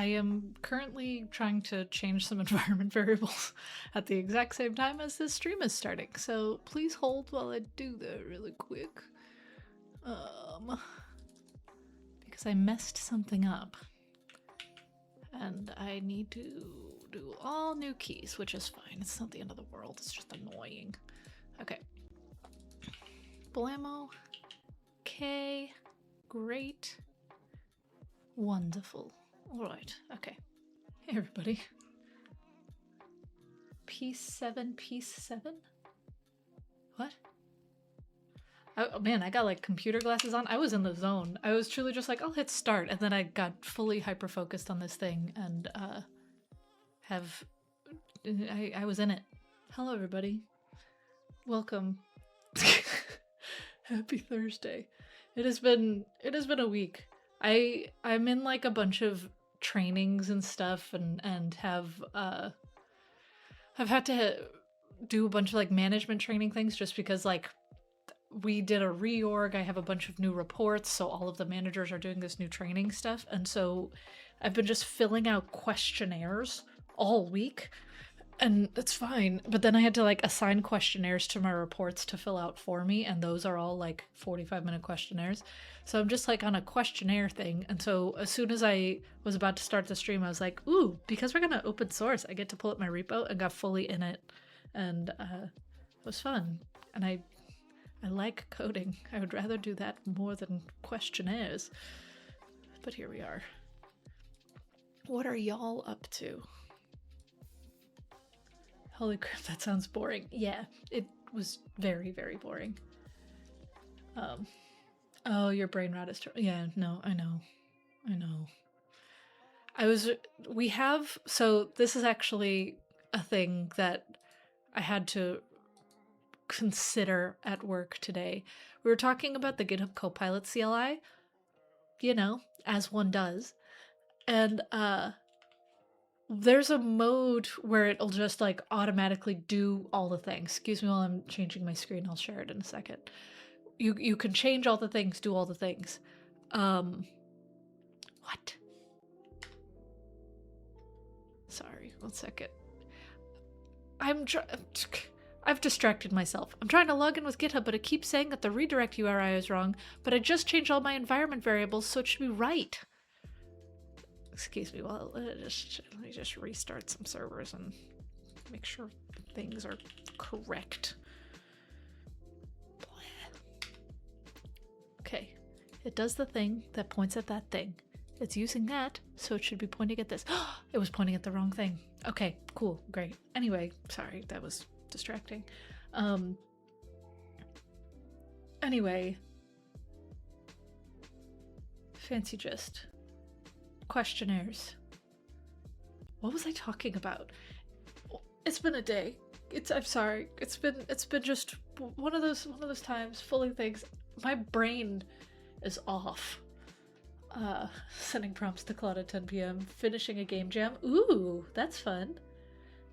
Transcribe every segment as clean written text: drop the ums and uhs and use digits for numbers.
I am currently trying to change some environment variables at the exact same time as this stream is starting, so please hold while I do that really quick. Because I messed something up. And I need to do all new keys, which is fine. It's not the end of the world, it's just annoying. Okay. Blammo. Okay. Great. Wonderful. Alright, okay. Hey everybody. Piece 7, piece 7? What? Oh man, I got like computer glasses on. I was in the zone. I was truly just like, I'll hit start, and then I got fully hyper-focused on this thing and I was in it. Hello everybody. Welcome. Happy Thursday. It has been a week. I'm in like a bunch of trainings and stuff and have I've had to do a bunch of like management training things just because like we did a reorg. I have a bunch of new reports, so all of the managers are doing this new training stuff, and so I've been just filling out questionnaires all week, and that's fine. But then I had to like assign questionnaires to my reports to fill out for me, and those are all like 45-minute questionnaires. So I'm just like on a questionnaire thing, and so as soon as I was about to start the stream, I was like, ooh, because we're gonna open source, I get to pull up my repo, and got fully in it, and it was fun. And I like coding. I would rather do that more than questionnaires. But here we are. What are y'all up to? Holy crap, that sounds boring. Yeah, it was very, very boring. Oh, your brain rot is yeah, no, I know. So this is actually a thing that I had to consider at work today. We were talking about the GitHub Copilot CLI, you know, as one does. And there's a mode where it'll just like automatically do all the things. Excuse me while I'm changing my screen, I'll share it in a second. You can change all the things, do all the things. What? Sorry, 1 second. I've distracted myself. I'm trying to log in with GitHub, but it keeps saying that the redirect URI is wrong, but I just changed all my environment variables, so it should be right. Excuse me, well, let me just restart some servers and make sure things are correct. Okay, it does the thing that points at that thing. It's using that, so it should be pointing at this. It was pointing at the wrong thing. Okay, cool, great. Anyway, sorry, that was distracting. Anyway, FancyGist questionnaires. What was I talking about? It's been a day. I'm sorry. It's been just one of those times, fully things. My brain is off. Sending prompts to Claude at 10 p.m. Finishing a game jam. Ooh, that's fun.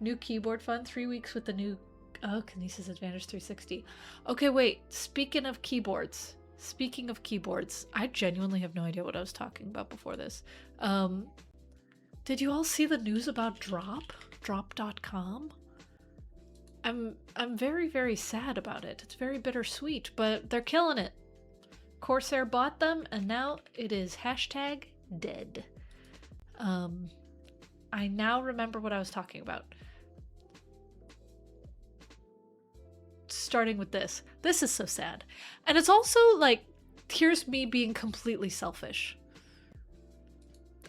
New keyboard fun. 3 weeks with the new Kinesis Advantage 360. Okay, wait. Speaking of keyboards, I genuinely have no idea what I was talking about before this. Did you all see the news about Drop.com? I'm very, very sad about it. It's very bittersweet, but they're killing it. Corsair bought them, and now it is #dead. I now remember what I was talking about. Starting with this. This is so sad. And it's also like, here's me being completely selfish.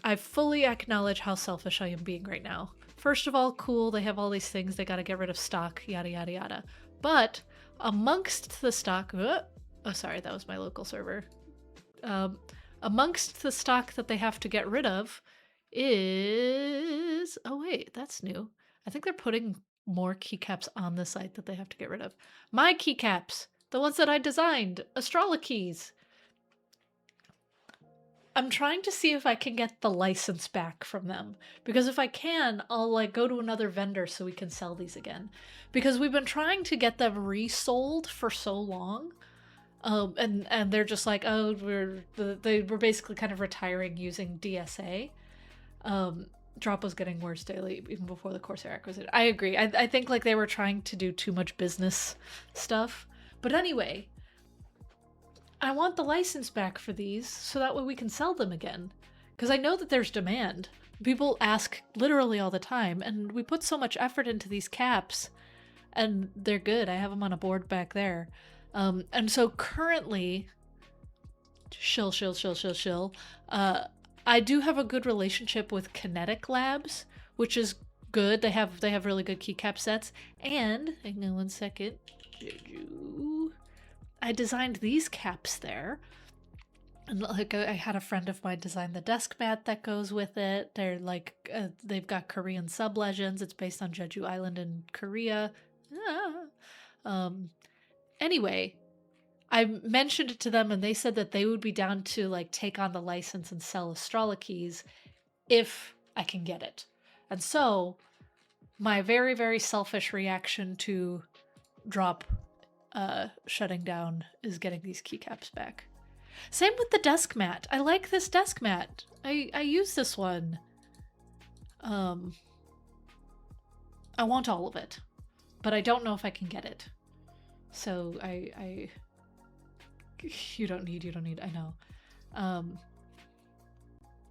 I fully acknowledge how selfish I am being right now. First of all, cool, they have all these things, they gotta get rid of stock, yada yada yada. But amongst the stock, oh sorry, that was my local server. Amongst the stock that they have to get rid of is, oh wait, that's new. I think they're putting more keycaps on the site that they have to get rid of. My keycaps, the ones that I designed, Astrolokeys. I'm trying to see if I can get the license back from them, because if I can, I'll like go to another vendor so we can sell these again, because we've been trying to get them resold for so long, and they're just like, oh, we're basically kind of retiring using DSA, Drop was getting worse daily even before the Corsair acquisition. I agree. I think like they were trying to do too much business stuff. But anyway, I want the license back for these so that way we can sell them again. Because I know that there's demand. People ask literally all the time, and we put so much effort into these caps, and they're good. I have them on a board back there. And so currently, shill. I do have a good relationship with Kinetic Labs, which is good. They have really good keycap sets. And hang on one second. I designed these caps there. And like I had a friend of mine design the desk mat that goes with it. They're like they've got Korean sub-legends. It's based on Jeju Island in Korea. Anyway, I mentioned it to them and they said that they would be down to like take on the license and sell Astrala keys if I can get it. And so my very, very selfish reaction to Drop shutting down is getting these keycaps back. Same with the desk mat. I like this desk mat. I use this one. I want all of it, but I don't know if I can get it. So you don't need, I know.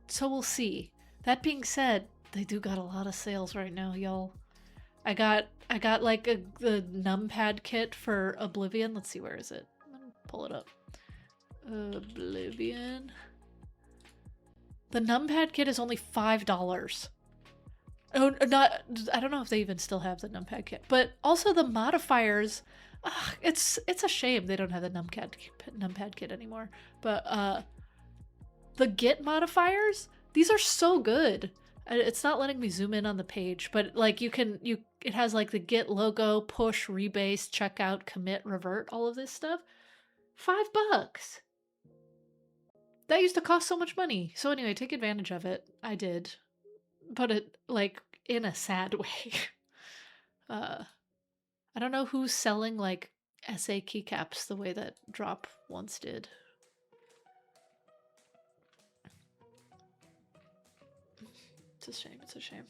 So we'll see. That being said, they do got a lot of sales right now, y'all. I got like the numpad kit for Oblivion. Let's see, where is it? I'm gonna pull it up. Oblivion. The numpad kit is only $5. Oh, not. I don't know if they even still have the numpad kit, but also the modifiers. It's a shame they don't have the numpad kit anymore. But the Git modifiers, these are so good. It's not letting me zoom in on the page, but like it has like the Git logo, push, rebase, checkout, commit, revert, all of this stuff. $5. That used to cost so much money. So anyway, take advantage of it. I did. But it, like, in a sad way. I don't know who's selling, like, SA keycaps the way that Drop once did. It's a shame, it's a shame.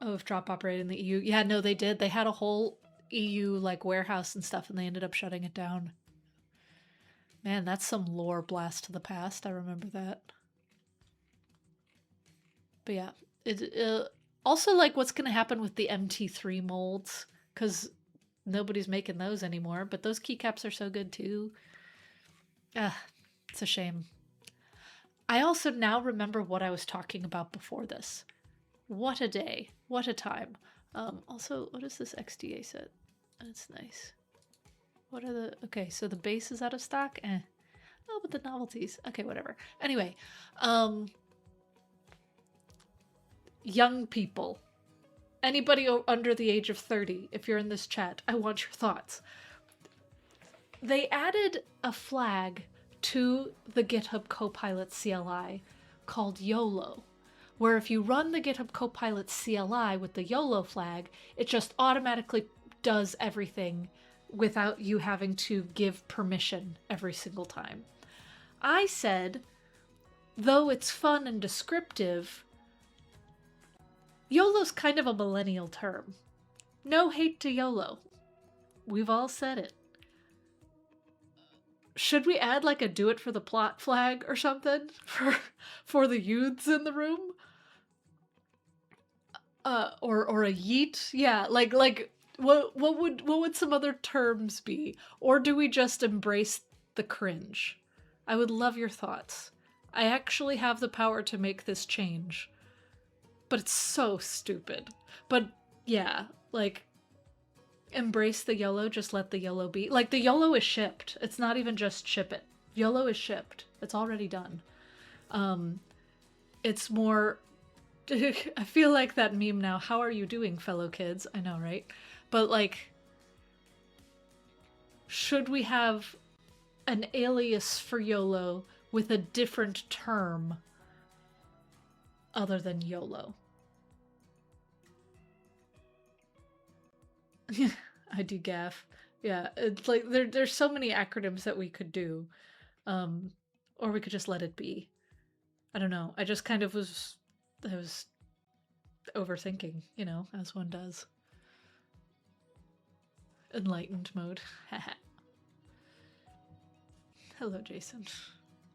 Oh, if Drop operated in the EU. Yeah, no, they did. They had a whole EU, like, warehouse and stuff, and they ended up shutting it down. Man, that's some lore blast to the past. I remember that. But yeah, it also like what's going to happen with the MT3 molds, because nobody's making those anymore, but those keycaps are so good too. It's a shame. I also now remember what I was talking about before this. What a day. What a time. Also, what is this XDA set? That's nice. What are the... Okay, so the base is out of stock? Oh, but the novelties. Okay, whatever. Anyway, young people. Anybody under the age of 30, if you're in this chat, I want your thoughts. They added a flag to the GitHub Copilot CLI called YOLO, where if you run the GitHub Copilot CLI with the YOLO flag, it just automatically does everything without you having to give permission every single time. I said, though it's fun and descriptive, YOLO's kind of a millennial term. No hate to YOLO. We've all said it. Should we add like a do it for the plot flag or something for the youths in the room? Or a yeet? Yeah, like what would some other terms be? Or do we just embrace the cringe? I would love your thoughts. I actually have the power to make this change. But it's so stupid. But yeah, like, embrace the YOLO, just let the YOLO be. Like, the YOLO is shipped. It's not even just ship it. YOLO is shipped. It's already done. It's more... I feel like that meme now. How are you doing, fellow kids? I know, right? But, like, should we have an alias for YOLO with a different term other than YOLO? I do gaff. Yeah, it's like there's so many acronyms that we could do. Or we could just let it be. I don't know. I just kind of I was overthinking, you know, as one does. Enlightened mode. Hello, Jason.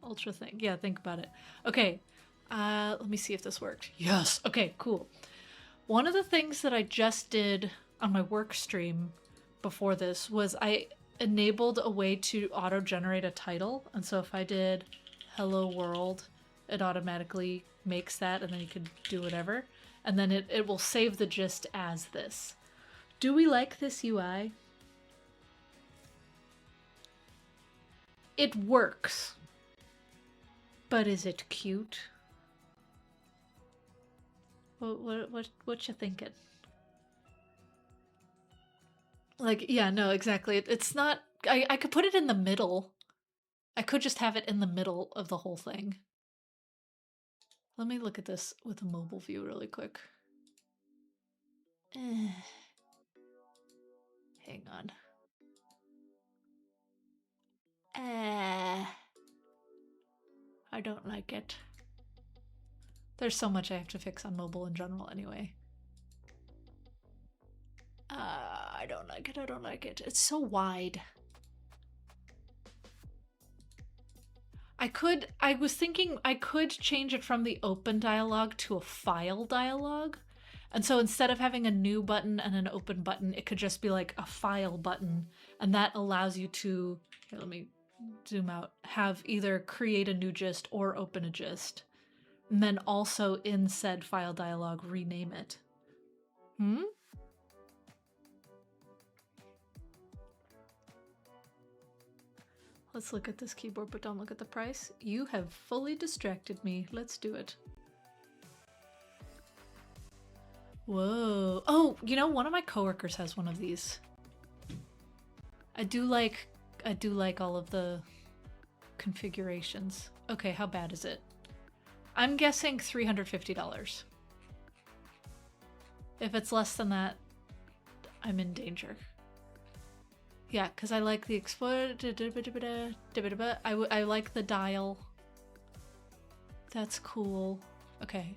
Ultra thing. Yeah, think about it. Okay, let me see if this worked. Yes. Okay, cool. One of the things that I just did on my work stream before this was I enabled a way to auto-generate a title. And so if I did hello world, it automatically makes that, and then you can do whatever. And then it will save the gist as this. Do we like this UI? It works. But is it cute? What you thinking? Like, yeah, no, exactly. It's not... I could put it in the middle. I could just have it in the middle of the whole thing. Let me look at this with a mobile view really quick. Hang on. I don't like it. There's so much I have to fix on mobile in general anyway. I don't like it. I don't like it. It's so wide. I was thinking I could change it from the open dialog to a file dialog. And so instead of having a new button and an open button, it could just be like a file button. And that allows you to, here, let me zoom out, have either create a new gist or open a gist. And then also in said file dialog, rename it. Let's look at this keyboard, but don't look at the price. You have fully distracted me. Let's do it. Whoa. Oh, you know, one of my coworkers has one of these. I do like all of the configurations. Okay, how bad is it? I'm guessing $350. If it's less than that, I'm in danger. Yeah, because I like the explode. I like the dial. That's cool. Okay.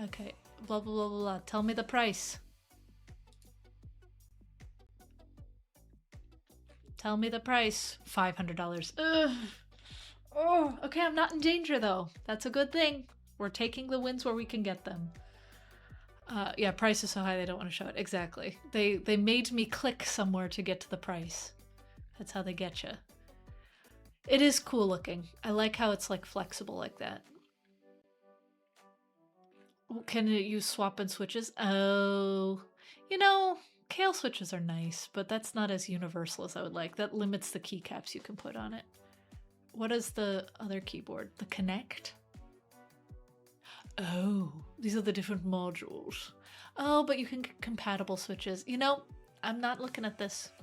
Okay. Blah, blah, blah, blah, blah. Tell me the price. Tell me the price. $500. Ugh. Oh, okay, I'm not in danger though. That's a good thing. We're taking the wins where we can get them. Yeah, price is so high they don't want to show it. Exactly. They made me click somewhere to get to the price. That's how they get you. It is cool looking. I like how it's like flexible like that. Can it use swap and switches? Oh, you know, Kale switches are nice, but that's not as universal as I would like. That limits the keycaps you can put on it. What is the other keyboard? The Connect? Oh, these are the different modules. Oh, but you can get compatible switches. You know, I'm not looking at this.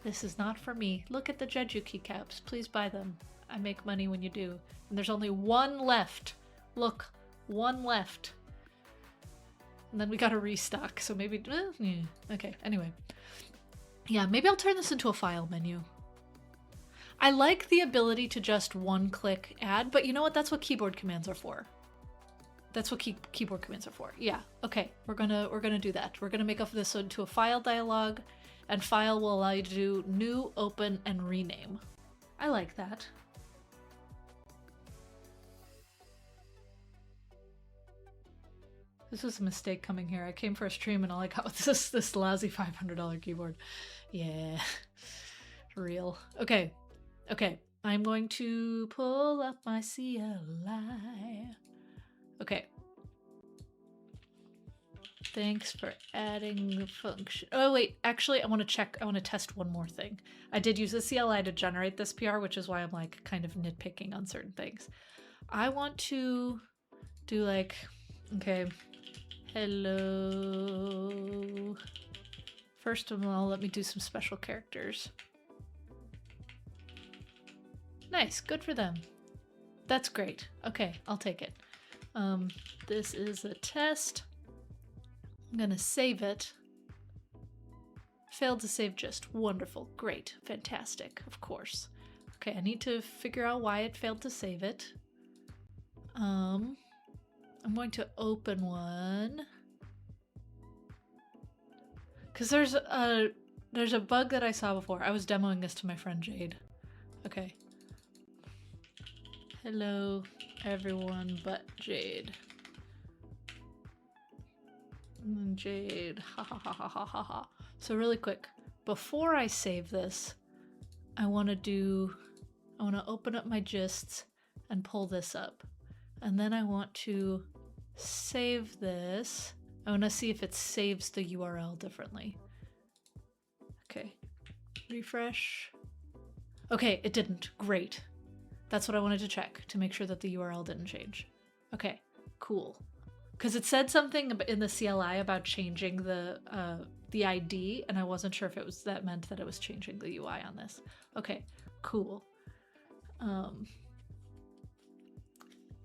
This is not for me. Look at the Jeju keycaps. Please buy them. I make money when you do. And there's only one left. Look, one left. And then we gotta restock, so maybe... yeah. Okay, anyway. Yeah, maybe I'll turn this into a file menu. I like the ability to just one-click add, but you know what? That's what keyboard commands are for. That's what keyboard commands are for. Yeah, okay, we're gonna do that. We're gonna make up this into a file dialog, and file will allow you to do new, open, and rename. I like that. This was a mistake coming here. I came for a stream and all I got was this lousy $500 keyboard. Yeah, real. Okay, okay. I'm going to pull up my CLI. Okay. Thanks for adding the function. Oh wait, actually I want to check, I want to test one more thing. I did use the CLI to generate this PR, which is why I'm like kind of nitpicking on certain things. I want to do like, okay, hello. First of all, let me do some special characters. Nice, good for them. That's great. Okay, I'll take it. This is a test. I'm gonna save it. Failed to save just. Wonderful, great, fantastic, of course. Okay, I need to figure out why it failed to save it. I'm going to open one. Because there's a bug that I saw before. I was demoing this to my friend Jade. Okay. Hello, everyone but Jade. Jade, ha ha ha ha ha ha ha. So really quick, before I save this, I want to open up my gists and pull this up. And then I want to save this. I want to see if it saves the URL differently. Okay, refresh. Okay, it didn't. Great. That's what I wanted to check to make sure that the URL didn't change. Okay, cool. Because it said something in the CLI about changing the ID, and I wasn't sure if that meant that it was changing the UI on this. Okay, cool.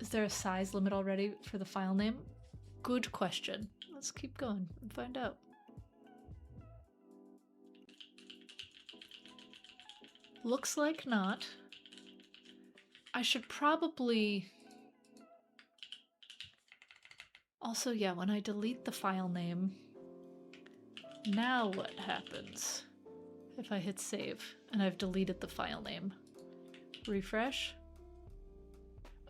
Is there a size limit already for the file name? Good question. Let's keep going and find out. Looks like not. I should probably... Also, yeah, when I delete the file name, now what happens if I hit save and I've deleted the file name? Refresh.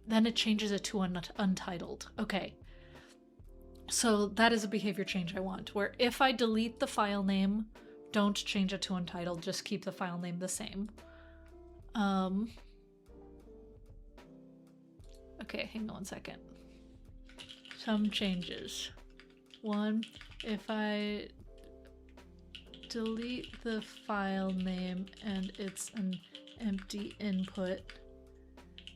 Then it changes it to untitled. Okay. So that is a behavior change I want, where if I delete the file name, don't change it to untitled, just keep the file name the same. Okay, hang on one second. Some changes. One, if I delete the file name and it's an empty input,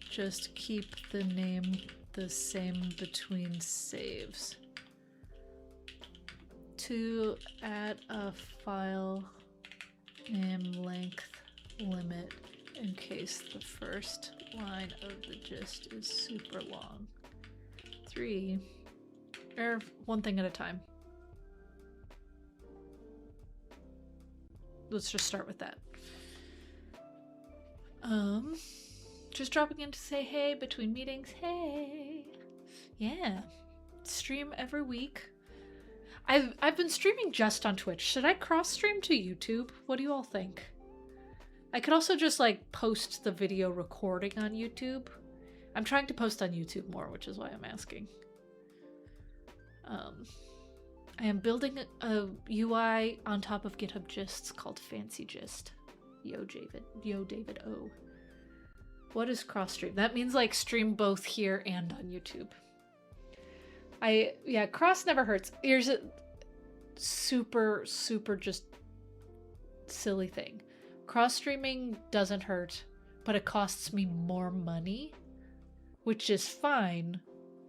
just keep the name the same between saves. To add a file name length limit in case the first line of the gist is super long. 3, or one thing at a time. Let's just start with that. Just dropping in to say hey between meetings. Hey, yeah, stream every week. I've been streaming just on Twitch. Should I cross stream to YouTube? What do you all think? I could also just like post the video recording on YouTube. I'm trying to post on YouTube more, which is why I'm asking. I am building a UI on top of GitHub Gists called FancyGist. Yo David O. What is cross stream? That means like stream both here and on YouTube. Yeah, cross never hurts. Here's a super just silly thing. Cross streaming doesn't hurt, but it costs me more money, which is fine.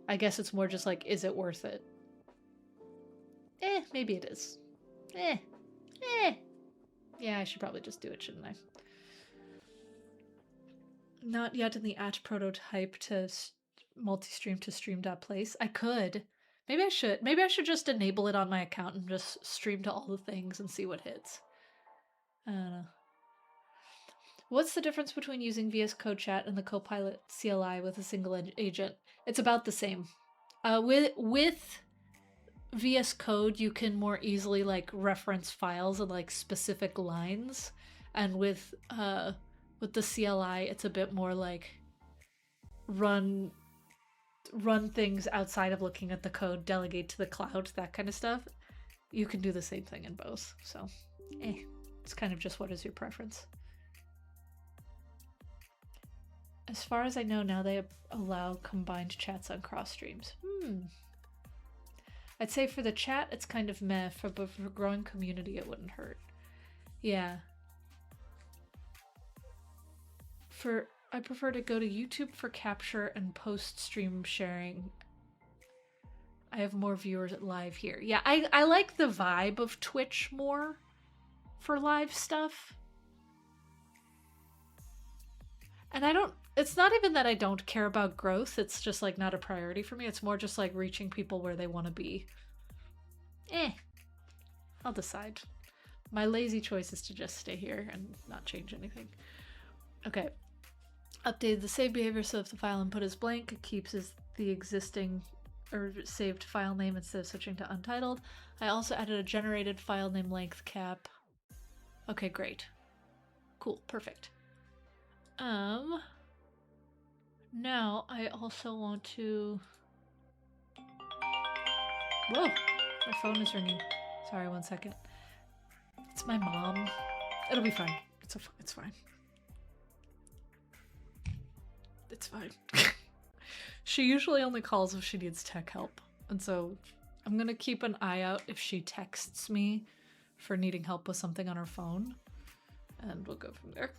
I guess it's more just like, is it worth it? Maybe it is. Yeah, I should probably just do it, shouldn't I? Not yet in the prototype to multi-stream to stream.place. I could. Maybe I should. Maybe I should just enable it on my account and just stream to all the things and see what hits. I don't know. What's the difference between using VS Code Chat and the Copilot CLI with a single agent? It's about the same. With VS Code, you can more easily like reference files and like specific lines, and with the CLI, it's a bit more like run things outside of looking at the code, delegate to the cloud, that kind of stuff. You can do the same thing in both, so it's kind of just what is your preference. As far as I know now, they allow combined chats on cross streams. I'd say for the chat, it's kind of meh, but for growing community, it wouldn't hurt. Yeah. I prefer to go to YouTube for capture and post-stream sharing. I have more viewers at live here. Yeah, I like the vibe of Twitch more for live stuff. And it's not even that I don't care about growth, it's just like not a priority for me. It's more just like reaching people where they want to be. I'll decide. My lazy choice is to just stay here and not change anything. Okay, Updated the save behavior so if the file input is blank, it keeps the existing or saved file name instead of switching to untitled. I also added a generated file name length cap. Okay, great. Cool, perfect. Now I also want to... Whoa, my phone is ringing. Sorry, 1 second. It's my mom. It'll be fine. It's fine. It's fine. She usually only calls if she needs tech help. And so I'm gonna keep an eye out if she texts me for needing help with something on her phone. And we'll go from there.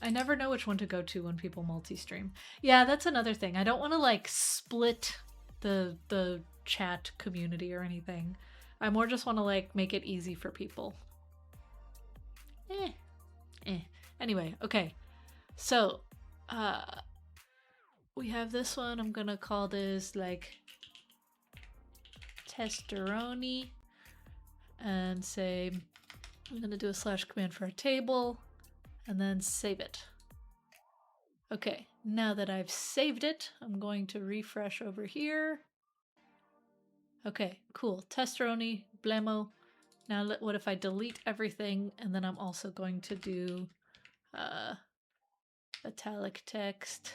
I never know which one to go to when people multi-stream. Yeah, that's another thing. I don't want to like split the chat community or anything. I more just want to like make it easy for people. Anyway, okay. So, we have this one. I'm gonna call this like testeroni and say I'm gonna do a slash command for a table and then save it. Okay, now that I've saved it, I'm going to refresh over here. Okay, cool. Testeroni, blemo. Now what if I delete everything and then I'm also going to do italic text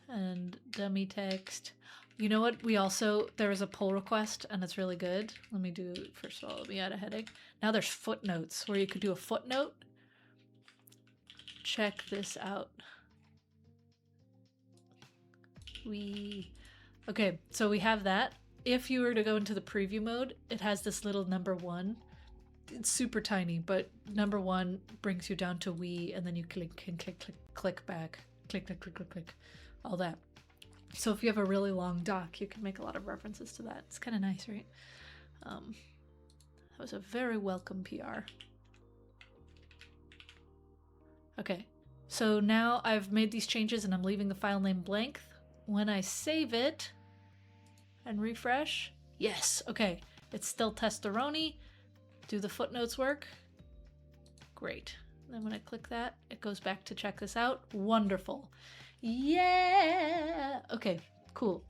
and dummy text. You know what? There was a pull request and it's really good. First of all, let me add a heading. Now there's footnotes where you could do a footnote. Check this out. Okay, so we have that. If you were to go into the preview mode, it has this little number 1. It's super tiny, but number 1 brings you down to and then you can click back, click, all that. So if you have a really long doc, you can make a lot of references to that. It's kind of nice, right? That was a very welcome PR. Okay, so now I've made these changes and I'm leaving the file name blank. When I save it and refresh, yes, okay, it's still testeroni. Do the footnotes work? Great. Then when I click that, it goes back to check this out. Wonderful. Yeah! Okay, cool.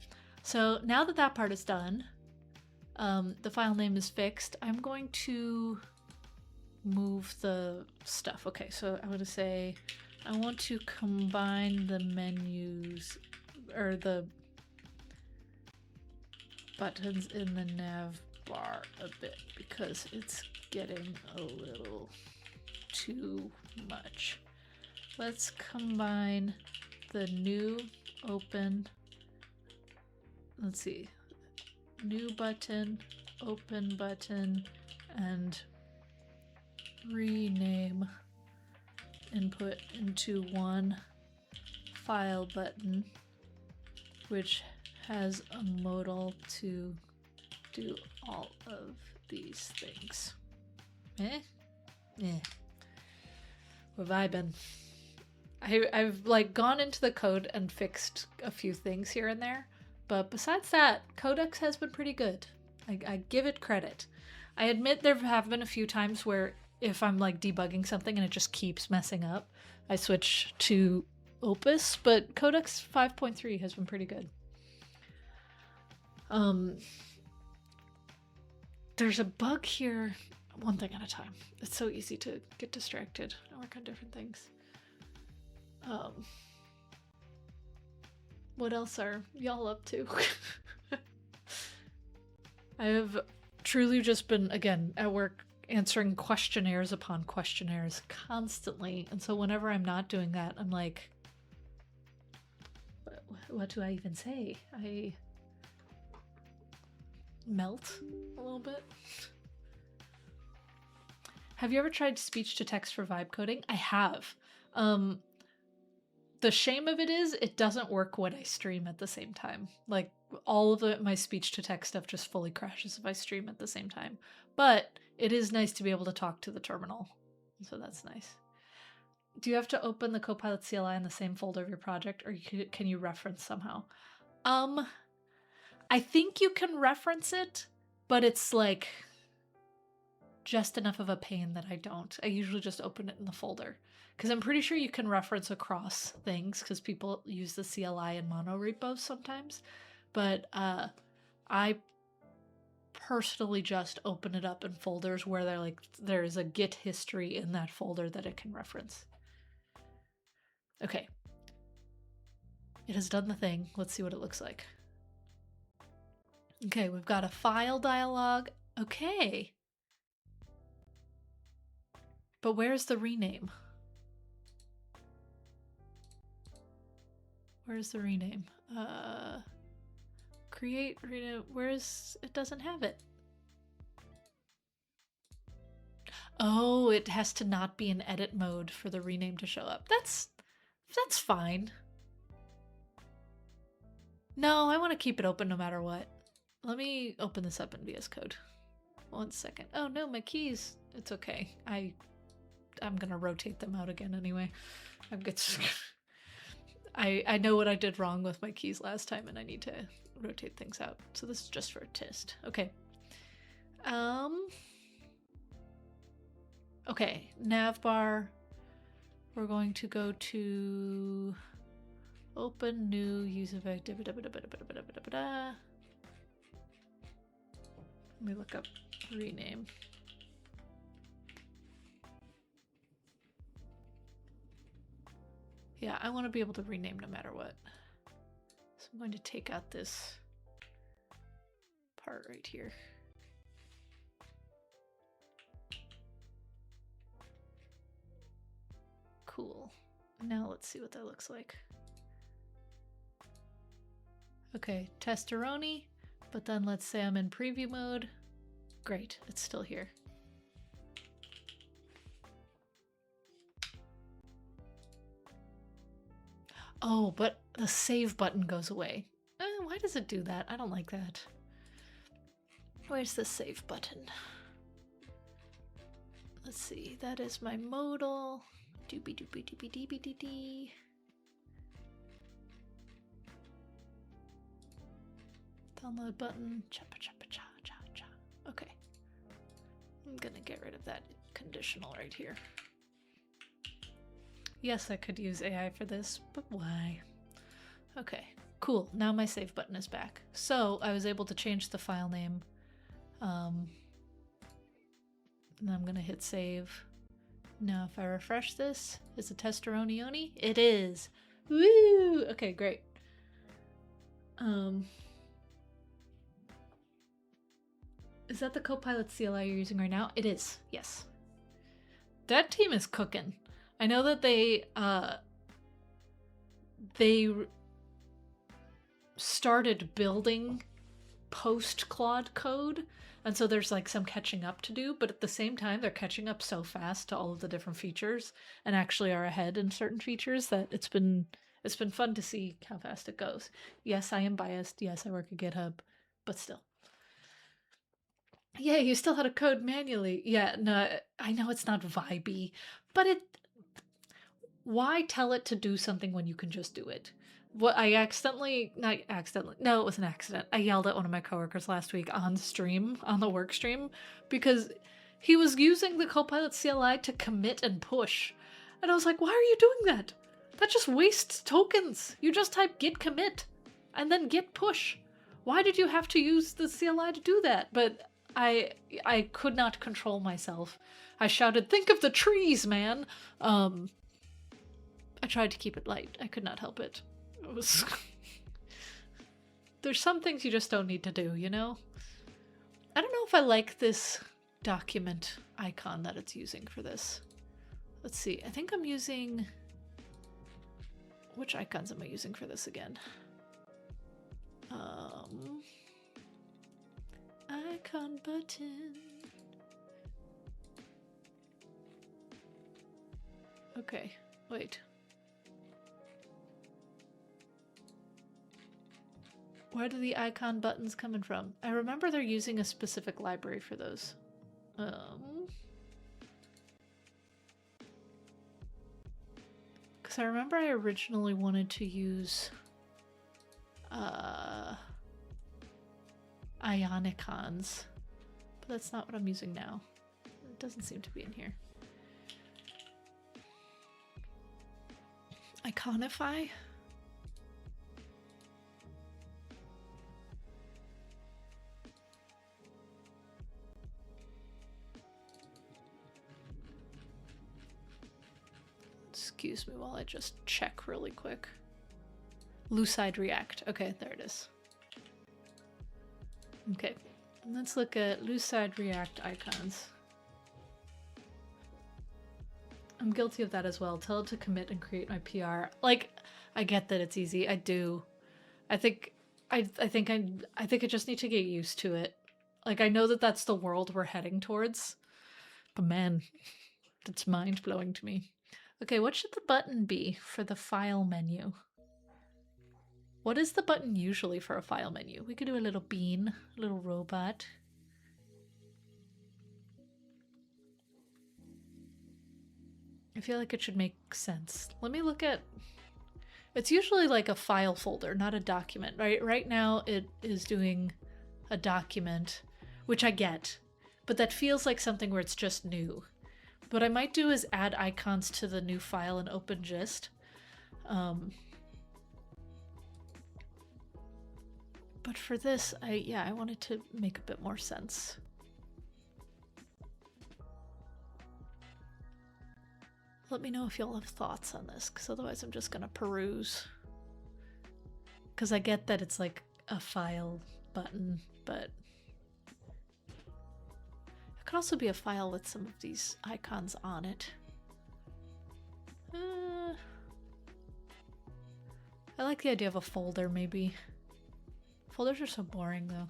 So now that that part is done, the file name is fixed, I'm going to move the stuff. Okay, so I'm going to say I want to combine the menus or the buttons in the nav bar a bit because it's getting a little too much. Let's combine the new open, let's see, new button, open button, and rename input into one file button, which has a modal to do all of these things. We're vibing. I've like gone into the code and fixed a few things here and there, but besides that, Codex has been pretty good. I give it credit. I admit there have been a few times where if I'm like debugging something and it just keeps messing up, I switch to Opus, but Codex 5.3 has been pretty good. There's a bug here, one thing at a time. It's so easy to get distracted and work on different things. What else are y'all up to? I have truly just been, again, at work answering questionnaires upon questionnaires constantly. And so whenever I'm not doing that, I'm like, what do I even say? I melt a little bit. Have you ever tried speech to text for vibe coding? I have. The shame of it is it doesn't work when I stream at the same time. Like all of my speech to text stuff just fully crashes if I stream at the same time. But it is nice to be able to talk to the terminal. So that's nice. Do you have to open the Copilot CLI in the same folder of your project, or can you reference somehow? I think you can reference it, but it's like just enough of a pain that I don't. I usually just open it in the folder because I'm pretty sure you can reference across things because people use the CLI and mono repos sometimes. But I personally just open it up in folders where there is a Git history in that folder that it can reference. Okay. It has done the thing. Let's see what it looks like. Okay, we've got a file dialog. Okay. But where's the rename? Where's the rename? Create rename. Where's it? Doesn't have it. Oh, it has to not be in edit mode for the rename to show up. That's fine. No, I want to keep it open no matter what. Let me open this up in VS Code. 1 second. Oh no, my keys. It's okay. I'm gonna rotate them out again anyway. I know what I did wrong with my keys last time and I need to rotate things out. So this is just for a test. Okay. Okay, navbar. We're going to go to open new use effect. Let me look up rename. Yeah, I want to be able to rename no matter what. So I'm going to take out this part right here. Cool. Now let's see what that looks like. Okay, testeroni, but then let's say I'm in preview mode. Great, it's still here. Oh, but the save button goes away. Why does it do that? I don't like that. Where's the save button? Let's see, that is my modal. Doobie doobie doobie doobie dee dee. Download button. Choppa choppa cha cha cha. Okay. I'm gonna get rid of that conditional right here. Yes, I could use AI for this, but why? Okay, cool. Now my save button is back. So I was able to change the file name. And I'm gonna hit save. Now if I refresh this, is it testeroni? It is. Woo! Okay, great. Is that the Copilot CLI you're using right now? It is, yes. That team is cooking. I know that they started building post-Claude code, and so there's like some catching up to do, but at the same time they're catching up so fast to all of the different features and actually are ahead in certain features that it's been fun to see how fast it goes. Yes, I am biased. Yes, I work at GitHub, but still. Yeah, you still had to code manually. Yeah, no, I know it's not vibey, but why tell it to do something when you can just do it? What not accidentally, no, it was an accident. I yelled at one of my coworkers last week on stream, on the work stream, because he was using the Copilot CLI to commit and push. And I was like, why are you doing that? That just wastes tokens. You just type git commit and then git push. Why did you have to use the CLI to do that? But I could not control myself. I shouted, think of the trees, man! I tried to keep it light. I could not help it. It was... There's some things you just don't need to do, you know? I don't know if I like this document icon that it's using for this. Let's see. I think I'm using... Which icons am I using for this again? Icon button. Okay, wait. Where do the icon buttons coming from? I remember they're using a specific library for those. Because I remember I originally wanted to use Ionicons, but that's not what I'm using now. doesn't seem to be in here. Iconify? Excuse me while I just check really quick. Lucide React. Okay, there it is. Okay, let's look at Lucide React icons. I'm guilty of that as well. Tell it to commit and create my PR. Like, I get that it's easy. I do. I think I just need to get used to it. Like, I know that that's the world we're heading towards, but man, that's mind-blowing to me. Okay, what should the button be for the file menu? What is the button usually for a file menu? We could do a little bean, a little robot. I feel like it should make sense. Let me look at... It's usually like a file folder, not a document, right? Right now it is doing a document, which I get, but that feels like something where it's just new. What I might do is add icons to the new file in OpenGist. But for this, I wanted to make a bit more sense. Let me know if y'all have thoughts on this, because otherwise I'm just gonna peruse. Because I get that it's like a file button, but it could also be a file with some of these icons on it. I like the idea of a folder, maybe. Folders are so boring, though.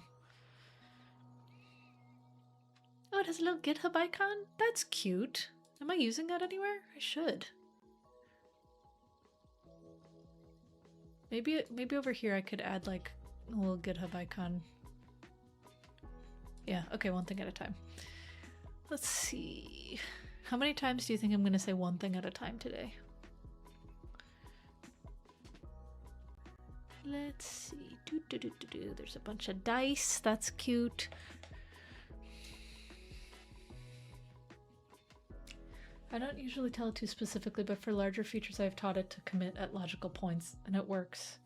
Oh, it has a little GitHub icon? That's cute. Am I using that anywhere? I should. Maybe over here I could add like a little GitHub icon. Yeah, okay, one thing at a time. Let's see. How many times do you think I'm going to say one thing at a time today? Let's see. There's a bunch of dice. That's cute. I don't usually tell it to specifically, but for larger features I've taught it to commit at logical points, and it works.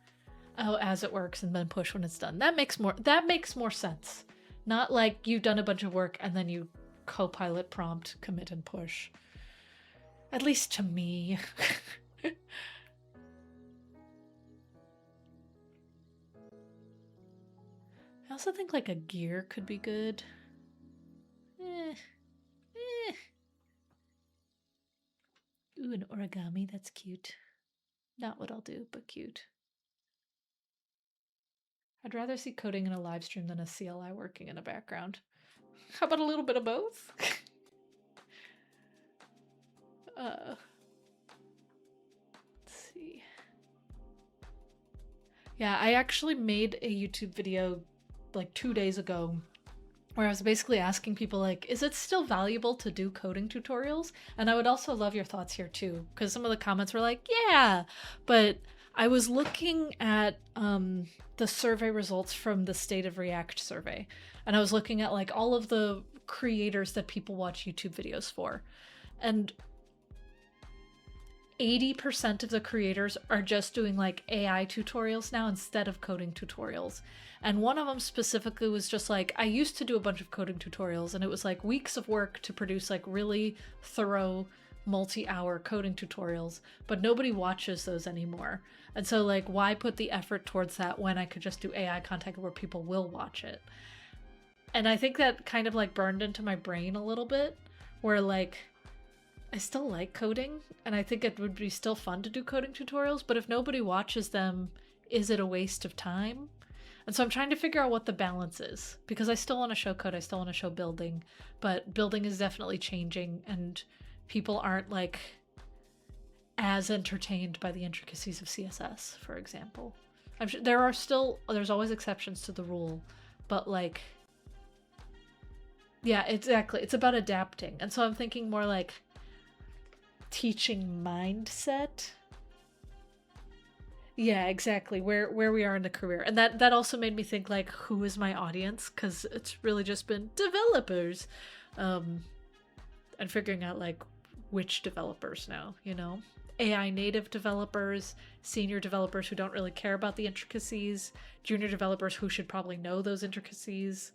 Oh, as it works, and then push when it's done. That makes more sense. Not like you've done a bunch of work and then you Copilot prompt commit and push. At least to me. I also think like a gear could be good. Ooh, an origami, that's cute. Not what I'll do, but cute. I'd rather see coding in a live stream than a CLI working in the background. How about a little bit of both? Let's see. Yeah, I actually made a YouTube video like 2 days ago where I was basically asking people like, is it still valuable to do coding tutorials? And I would also love your thoughts here too, because some of the comments were like, yeah, but I was looking at the survey results from the State of React survey, and I was looking at like all of the creators that people watch YouTube videos for, and 80% of the creators are just doing like AI tutorials now instead of coding tutorials. And one of them specifically was just like, I used to do a bunch of coding tutorials and it was like weeks of work to produce like really thorough multi-hour coding tutorials, but nobody watches those anymore. And so like, why put the effort towards that when I could just do AI content where people will watch it? And I think that kind of like burned into my brain a little bit, where like, I still like coding, and I think it would be still fun to do coding tutorials, but if nobody watches them, is it a waste of time? And so I'm trying to figure out what the balance is, because I still want to show code, I still want to show building, but building is definitely changing, and people aren't like as entertained by the intricacies of CSS, for example. I'm sure there's always exceptions to the rule, but like, yeah, exactly. It's about adapting. And so I'm thinking more like teaching mindset. Yeah, exactly. Where we are in the career. And that also made me think like, who is my audience? Because it's really just been developers. and figuring out like which developers now, you know? AI native developers, senior developers who don't really care about the intricacies, junior developers who should probably know those intricacies.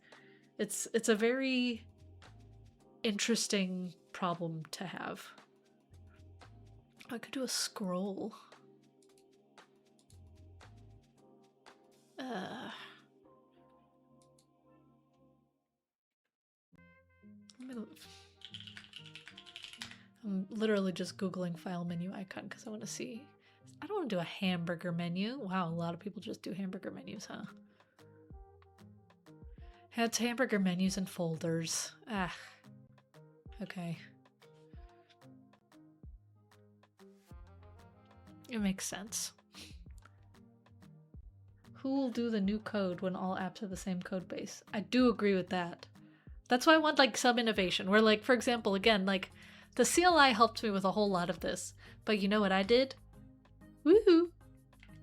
It's a very interesting problem to have. I could do a scroll. I'm literally just Googling file menu icon because I want to see. I don't want to do a hamburger menu. Wow, a lot of people just do hamburger menus, huh? It's hamburger menus and folders. Ah. Okay. It makes sense. Who will do the new code when all apps have the same code base? I do agree with that. That's why I want like some innovation where, like, for example, again, like the CLI helped me with a whole lot of this, but you know what I did? Woohoo!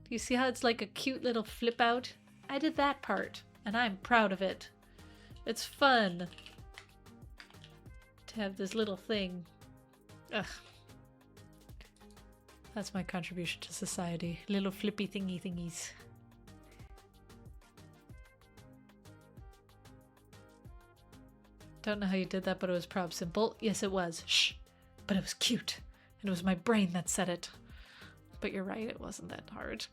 You see how it's like a cute little flip out? I did that part and I'm proud of it. It's fun to have this little thing. Ugh. That's my contribution to society. Little flippy thingies. Don't know how you did that, but it was prob simple. Yes, it was. Shh. But it was cute. And it was my brain that said it. But you're right, it wasn't that hard.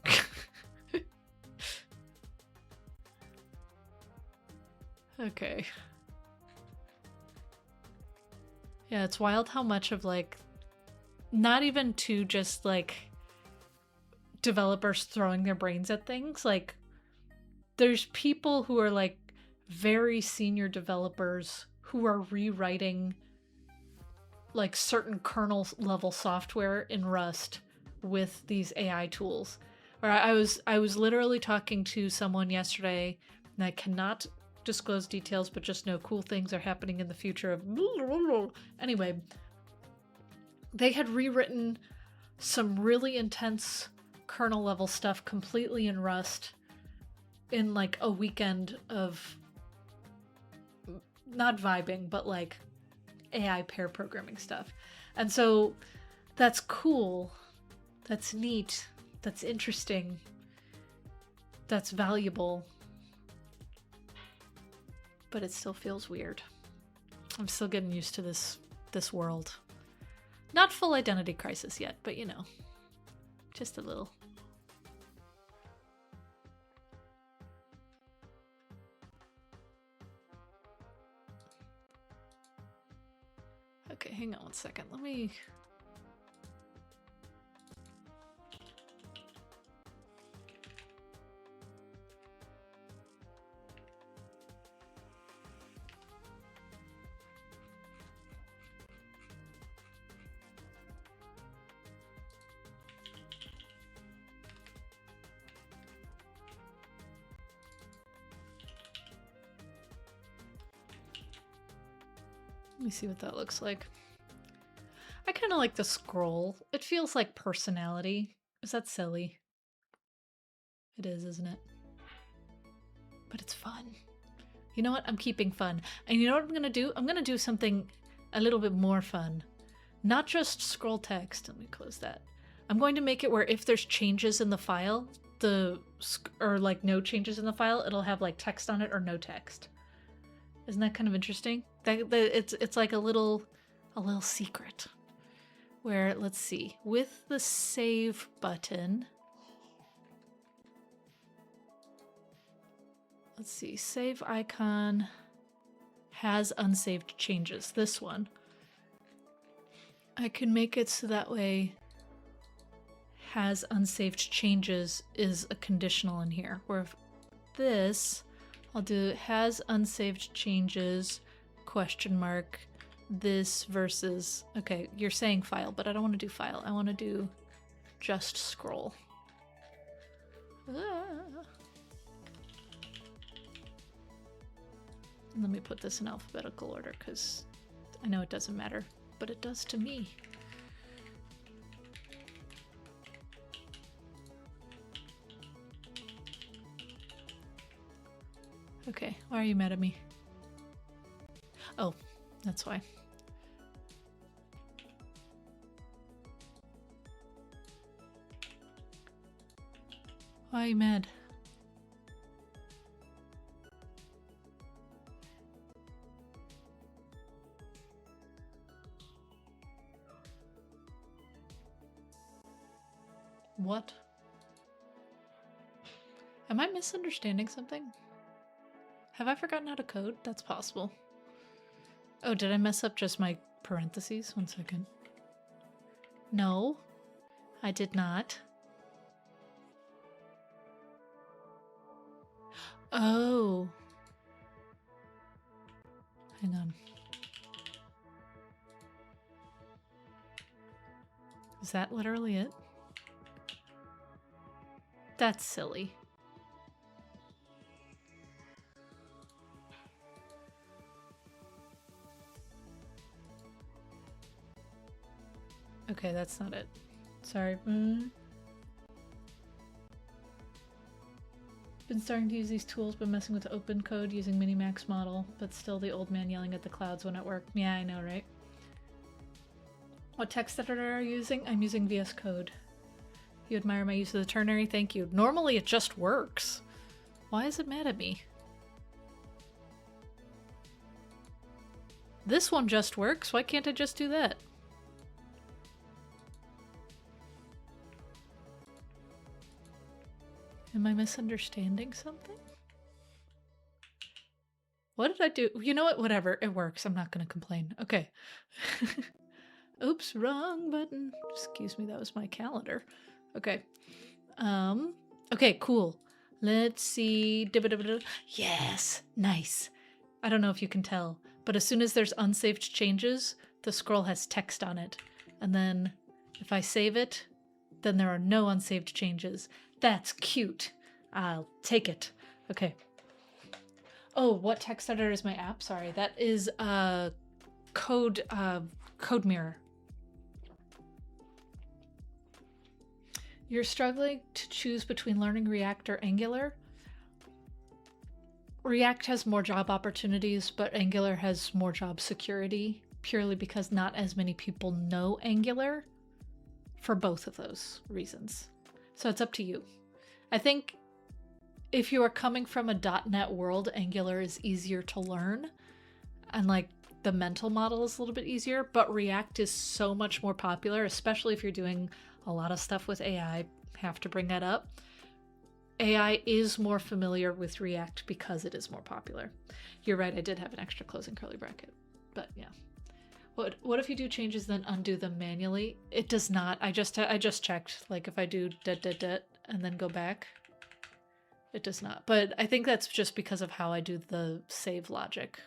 Okay. Yeah, it's wild how much of like, not even to just like developers throwing their brains at things, like there's people who are like very senior developers who are rewriting like certain kernel level software in Rust with these AI tools. Or I was literally talking to someone yesterday, and I cannot disclose details, but just know cool things are happening in the future of anyway. They had rewritten some really intense kernel level stuff completely in Rust in like a weekend of not vibing, but like AI pair programming stuff. And so that's cool. That's neat. That's interesting. That's valuable. But it still feels weird. I'm still getting used to this world. Not full identity crisis yet, but you know, just a little. Okay, hang on one second. Let me... Let me see what that looks like. I kind of like the scroll. It feels like personality. Is that silly? It is, isn't it? But it's fun. You know what? I'm keeping fun. And you know what I'm going to do? I'm going to do something a little bit more fun. Not just scroll text. Let me close that. I'm going to make it where if there's changes in the file, or like no changes in the file, it'll have like text on it or no text. Isn't that kind of interesting? It's like a little secret. Where, let's see, with the save button, let's see, save icon has unsaved changes. This one, I can make it so that way has unsaved changes is a conditional in here. Where if this, I'll do has unsaved changes, question mark, this versus, okay, you're saying file, but I don't want to do file. I want to do just scroll. Let me put this in alphabetical order because I know it doesn't matter, but it does to me. Okay, why are you mad at me? Oh, that's why. Why are you mad? What? Am I misunderstanding something? Have I forgotten how to code? That's possible. Oh, did I mess up just my parentheses? 1 second. No, I did not. Oh. Hang on. Is that literally it? That's silly. Okay, that's not it. Sorry. Been starting to use these tools, but messing with open code using Minimax model, but still the old man yelling at the clouds when at work. Yeah, I know, right? What text editor are you using? I'm using VS Code. You admire my use of the ternary? Thank you. Normally it just works. Why is it mad at me? This one just works. Why can't I just do that? Am I misunderstanding something? What did I do? You know what? Whatever. It works. I'm not going to complain. Okay. Oops, wrong button. Excuse me, that was my calendar. Okay. Okay, cool. Let's see. Yes, nice. I don't know if you can tell, but as soon as there's unsaved changes, the scroll has text on it. And then if I save it, then there are no unsaved changes. That's cute. I'll take it. Okay. Oh, what text editor is my app? Sorry, that is Code Mirror. You're struggling to choose between learning React or Angular. React has more job opportunities, but Angular has more job security, purely because not as many people know Angular for both of those reasons. So it's up to you. I think if you are coming from a .NET world, Angular is easier to learn, and like the mental model is a little bit easier, but React is so much more popular, especially if you're doing a lot of stuff with AI. Have to bring that up. AI is more familiar with React because it is more popular. You're right, I did have an extra closing curly bracket, but yeah. What if you do changes then undo them manually? It does not. I just checked. Like if I do and then go back, it does not. But I think that's just because of how I do the save logic.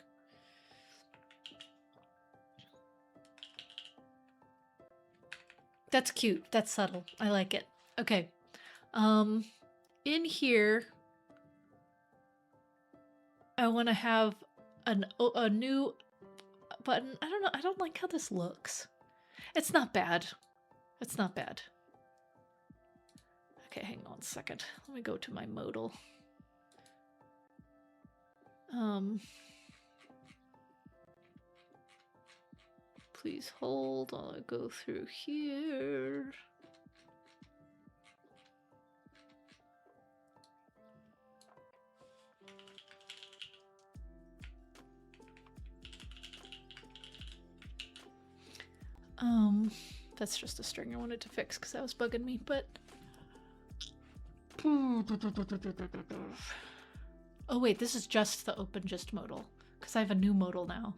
That's cute. That's subtle. I like it. Okay. In here, I want to have a new button. I don't know. I don't like how this looks. It's not bad. It's not bad. Okay, hang on a second. Let me go to my modal. Please hold while I go through here. That's just a string I wanted to fix because that was bugging me, but... Oh wait, this is just the OpenGist modal, because I have a new modal now.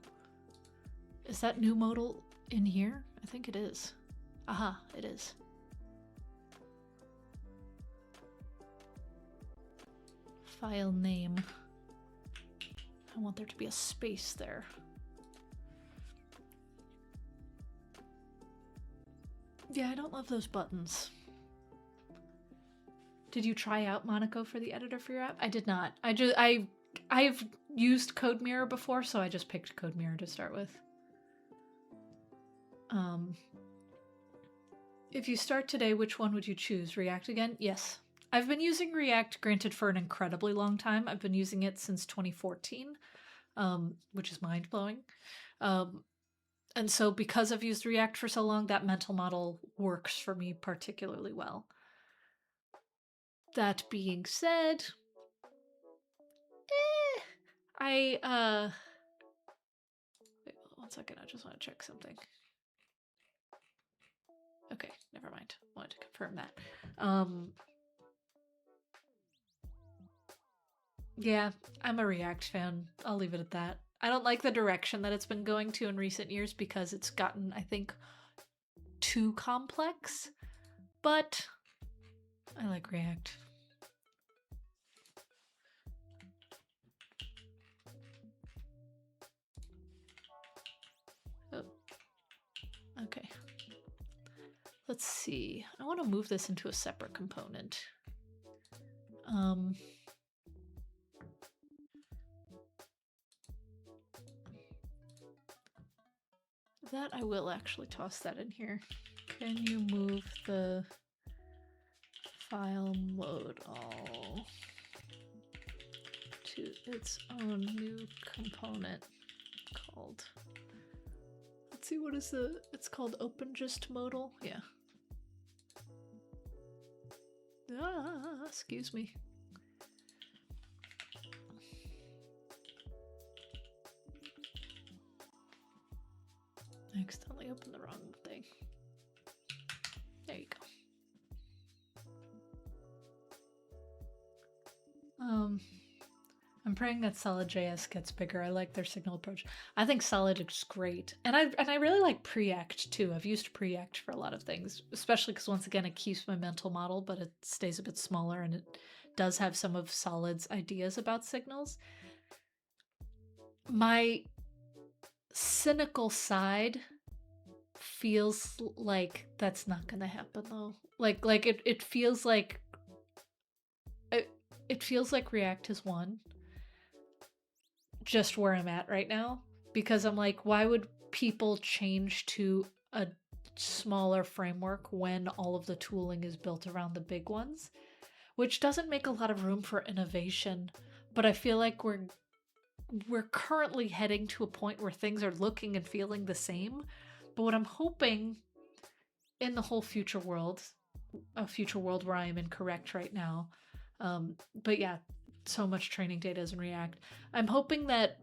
Is that new modal in here? I think it is. Aha, it is. File name. I want there to be a space there. Yeah, I don't love those buttons. Did you try out Monaco for the editor for your app? I did not. I've used Code Mirror before, so I just picked Code Mirror to start with. If you start today, which one would you choose? React again? Yes. I've been using React, granted, for an incredibly long time. I've been using it since 2014, which is mind-blowing. And so because I've used React for so long, that mental model works for me particularly well. That being said, wait, 1 second, I just want to check something. Okay, never mind. Wanted to confirm that. Yeah, I'm a React fan. I'll leave it at that. I don't like the direction that it's been going to in recent years because it's gotten, I think, too complex, but I like React. Oh. Okay. Let's see. I want to move this into a separate component. That I will actually toss that in here. Can you move the file modal to its own new component called, let's see, what is it's called FancyGist modal? Yeah. Excuse me. I accidentally opened the wrong thing. There you go. I'm praying that Solid.js gets bigger. I like their signal approach. I think Solid is great. And I really like Preact too. I've used Preact for a lot of things, especially because once again, it keeps my mental model, but it stays a bit smaller and it does have some of Solid's ideas about signals. My cynical side feels like that's not gonna happen though. It feels like it feels like React has won just where I'm at right now, because I'm like, why would people change to a smaller framework when all of the tooling is built around the big ones, which doesn't make a lot of room for innovation. But I feel like we're currently heading to a point where things are looking and feeling the same. But what I'm hoping in the whole future world, a future world where I am incorrect right now, but yeah, so much training data is in React. I'm hoping that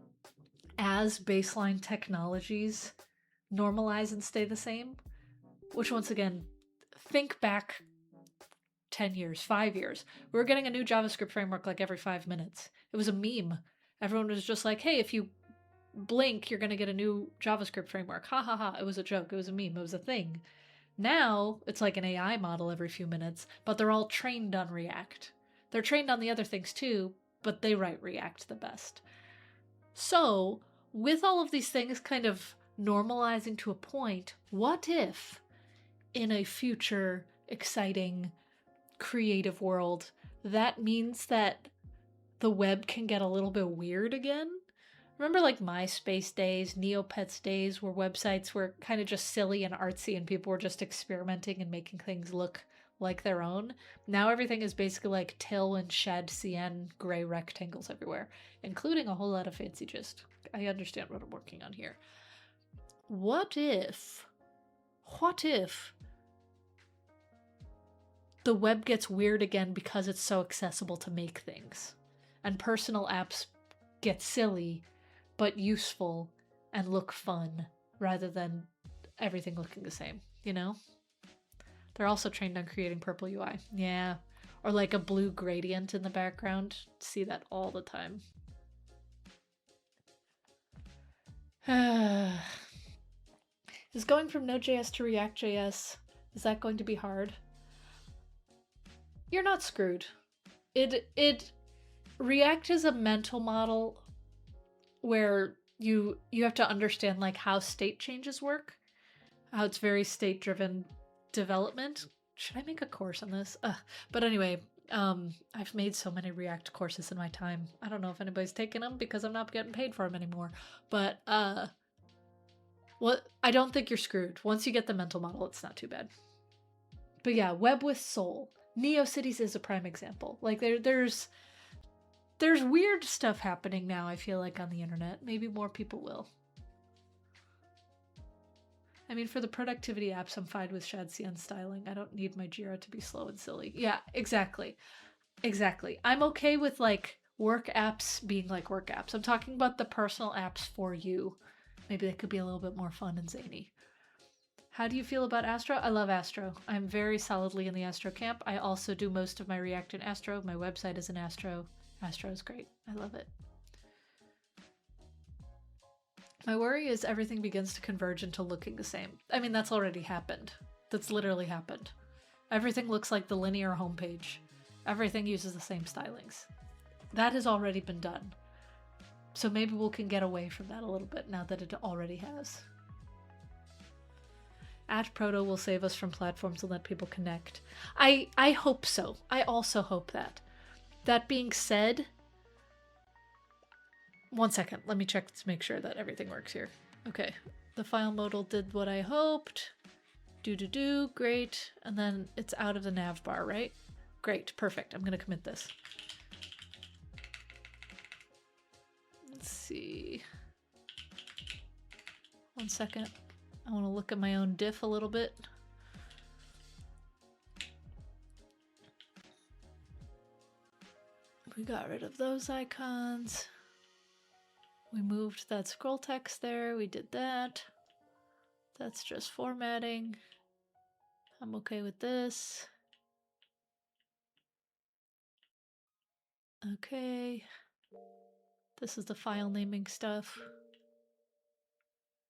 as baseline technologies normalize and stay the same, which once again, think back 10 years, 5 years. We were getting a new JavaScript framework like every 5 minutes. It was a meme. Everyone was just like, hey, if you blink, you're going to get a new JavaScript framework. Ha ha ha. It was a joke. It was a meme. It was a thing. Now it's like an AI model every few minutes, but they're all trained on React. They're trained on the other things too, but they write React the best. So, with all of these things kind of normalizing to a point, what if in a future exciting creative world that means that the web can get a little bit weird again? Remember like MySpace days, Neopets days, where websites were kind of just silly and artsy and people were just experimenting and making things look like their own? Now everything is basically like till and shed cn gray rectangles everywhere, including a whole lot of FancyGist. I understand what I'm working on here. What if the web gets weird again because it's so accessible to make things, and personal apps get silly but useful and look fun rather than everything looking the same, you know? They're also trained on creating purple UI. Yeah. Or like a blue gradient in the background. See that all the time. Is going from Node.js to React.js, is that going to be hard? You're not screwed. React is a mental model where you have to understand like how state changes work, how it's very state driven development. Should I make a course on this? But anyway, I've made so many React courses in my time. I don't know if anybody's taken them because I'm not getting paid for them anymore. But I don't think you're screwed. Once you get the mental model, it's not too bad. But yeah, web with soul. NeoCities is a prime example. Like there's weird stuff happening now, I feel like, on the internet. Maybe more people will. I mean, for the productivity apps, I'm fine with shadcn styling. I don't need my Jira to be slow and silly. Yeah, exactly. Exactly. I'm okay with like work apps being like work apps. I'm talking about the personal apps for you. Maybe they could be a little bit more fun and zany. How do you feel about Astro? I love Astro. I'm very solidly in the Astro camp. I also do most of my React in Astro. My website is in Astro. Astro is great. I love it. My worry is everything begins to converge into looking the same. I mean, that's already happened. That's literally happened. Everything looks like the linear homepage. Everything uses the same stylings. That has already been done. So maybe we can get away from that a little bit now that it already has. @proto will save us from platforms and let people connect. I hope so. I also hope that. That being said, one second, let me check to make sure that everything works here. Okay, the file modal did what I hoped. Great. And then it's out of the nav bar, right? Great, perfect. I'm gonna commit this. Let's see. One second. I want to look at my own diff a little bit. We got rid of those icons. We moved that scroll text there. We did that. That's just formatting. I'm okay with this. Okay. This is the file naming stuff.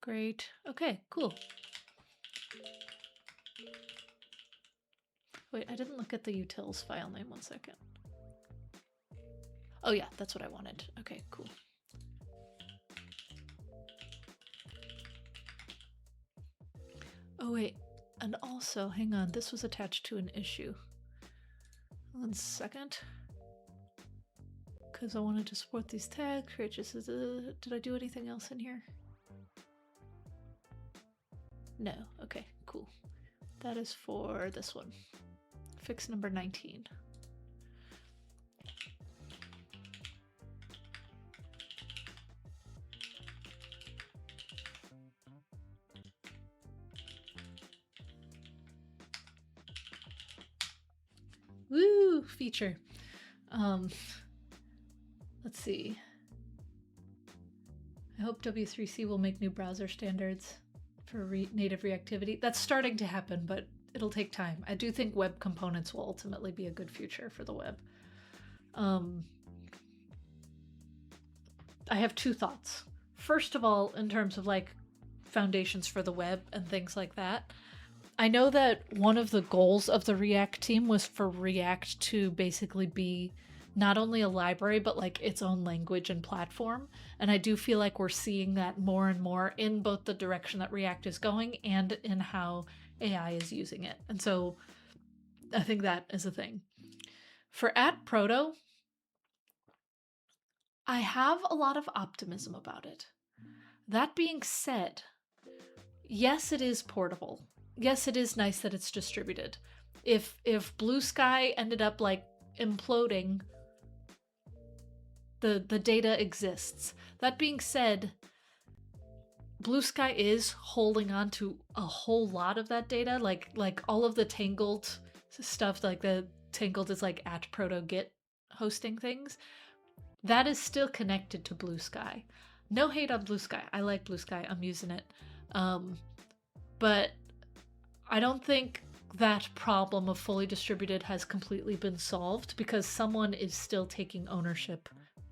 Great. Okay, cool. Wait, I didn't look at the utils file name. One second. Oh yeah, that's what I wanted. Okay, cool. Oh wait, and also, hang on, this was attached to an issue. 1 second. Because I wanted to support these tags. Did I do anything else in here? No. Okay, cool. That is for this one. Fix number 19. Woo! Feature. Let's see. I hope W3C will make new browser standards for native reactivity. That's starting to happen, but it'll take time. I do think web components will ultimately be a good future for the web. I have 2 thoughts. First of all, in terms of like foundations for the web and things like that, I know that one of the goals of the React team was for React to basically be not only a library, but like its own language and platform. And I do feel like we're seeing that more and more in both the direction that React is going and in how AI is using it. And so I think that is a thing. For @proto, I have a lot of optimism about it. That being said, yes, it is portable. Yes, it is nice that it's distributed. If Blue Sky ended up like imploding, the data exists. That being said, Blue Sky is holding on to a whole lot of that data, like all of the Tangled stuff, like the Tangled is like @proto git hosting things. That is still connected to Blue Sky. No hate on Blue Sky. I like Blue Sky. I'm using it. But I don't think that problem of fully distributed has completely been solved because someone is still taking ownership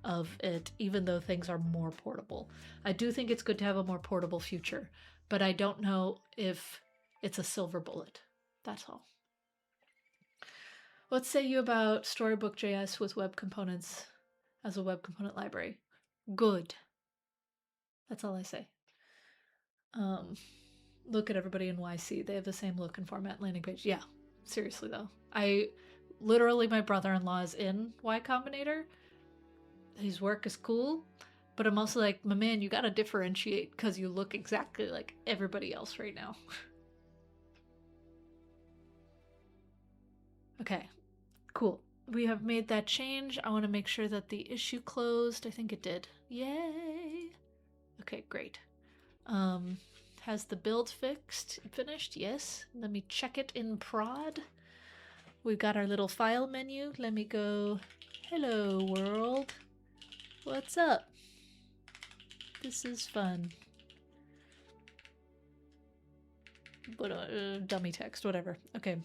of it, even though things are more portable. I do think it's good to have a more portable future, but I don't know if it's a silver bullet. That's all. What say you about Storybook.js with web components as a web component library? Good. That's all I say. Look at everybody in YC. They have the same look and format landing page. Yeah, seriously though. My brother-in-law is in Y Combinator. His work is cool, but I'm also like, my man, you gotta differentiate because you look exactly like everybody else right now. Okay, cool. We have made that change. I want to make sure that the issue closed. I think it did. Yay! Okay, great. Has the build finished? Yes. Let me check it in prod. we've got our little file menu. Let me go, hello world. What's up? This is fun. But dummy text, whatever. Okay.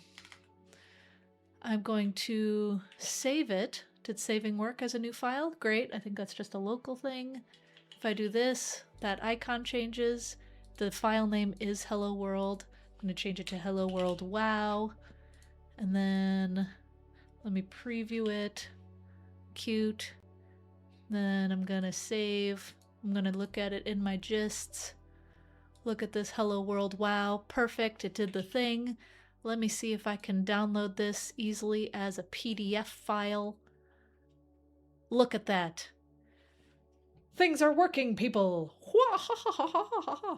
I'm going to save it. Did saving work as a new file? Great. I think that's just a local thing. If I do this, that icon changes. The file name is hello world. I'm going to change it to hello world wow. And then let me preview it. Cute. Then I'm going to save. I'm going to look at it in my gists. Look at this hello world wow. Perfect. It did the thing. Let me see if I can download this easily as a PDF file. Look at that. Things are working, people.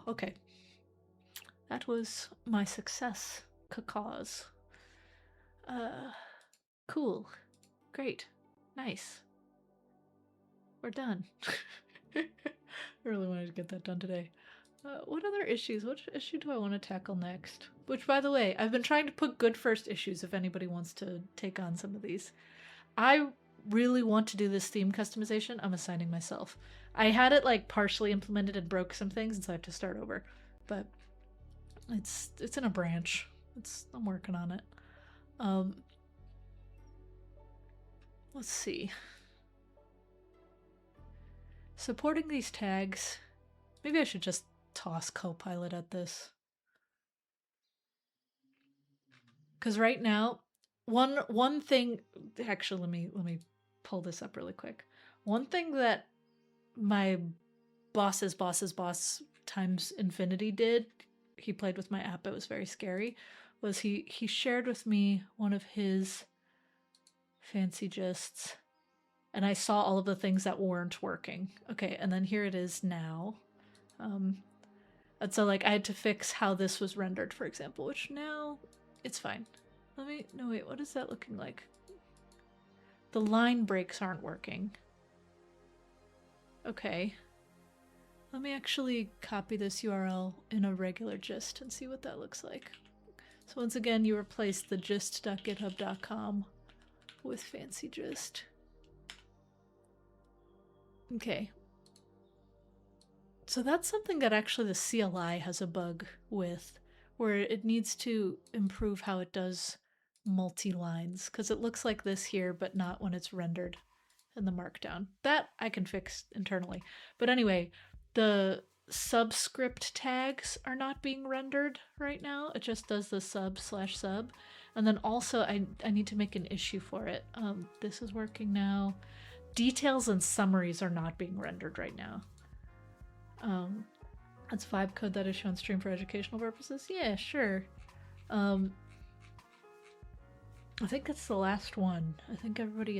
Okay. That was my success cause. Cool. Great. Nice. We're done. I really wanted to get that done today. What other issues? What issue do I want to tackle next? Which, by the way, I've been trying to put good first issues if anybody wants to take on some of these. I really want to do this theme customization. I'm assigning myself. I had it like partially implemented and broke some things, and so I have to start over. But it's in a branch. I'm working on it. Let's see. Supporting these tags. Maybe I should just toss Copilot at this. Because right now, one thing, actually let me pull this up really quick. One thing that my boss's boss times infinity did, he played with my app, it was very scary, was he shared with me one of his FancyGists, and I saw all of the things that weren't working. Okay, and then here it is now. And so like I had to fix how this was rendered, for example, which now it's fine. No wait, what is that looking like? The line breaks aren't working. Okay. Let me actually copy this URL in a regular gist and see what that looks like. So once again, you replace the gist.github.com with FancyGist. Okay. So that's something that actually the CLI has a bug with, where it needs to improve how it does multi-lines, because it looks like this here, but not when it's rendered in the Markdown. That I can fix internally. But anyway, the subscript tags are not being rendered right now. It just does the sub/sub. And then also I need to make an issue for it. This is working now. Details and summaries are not being rendered right now. That's vibe code that is shown stream for educational purposes. Yeah, sure. I think that's the last one. I think everything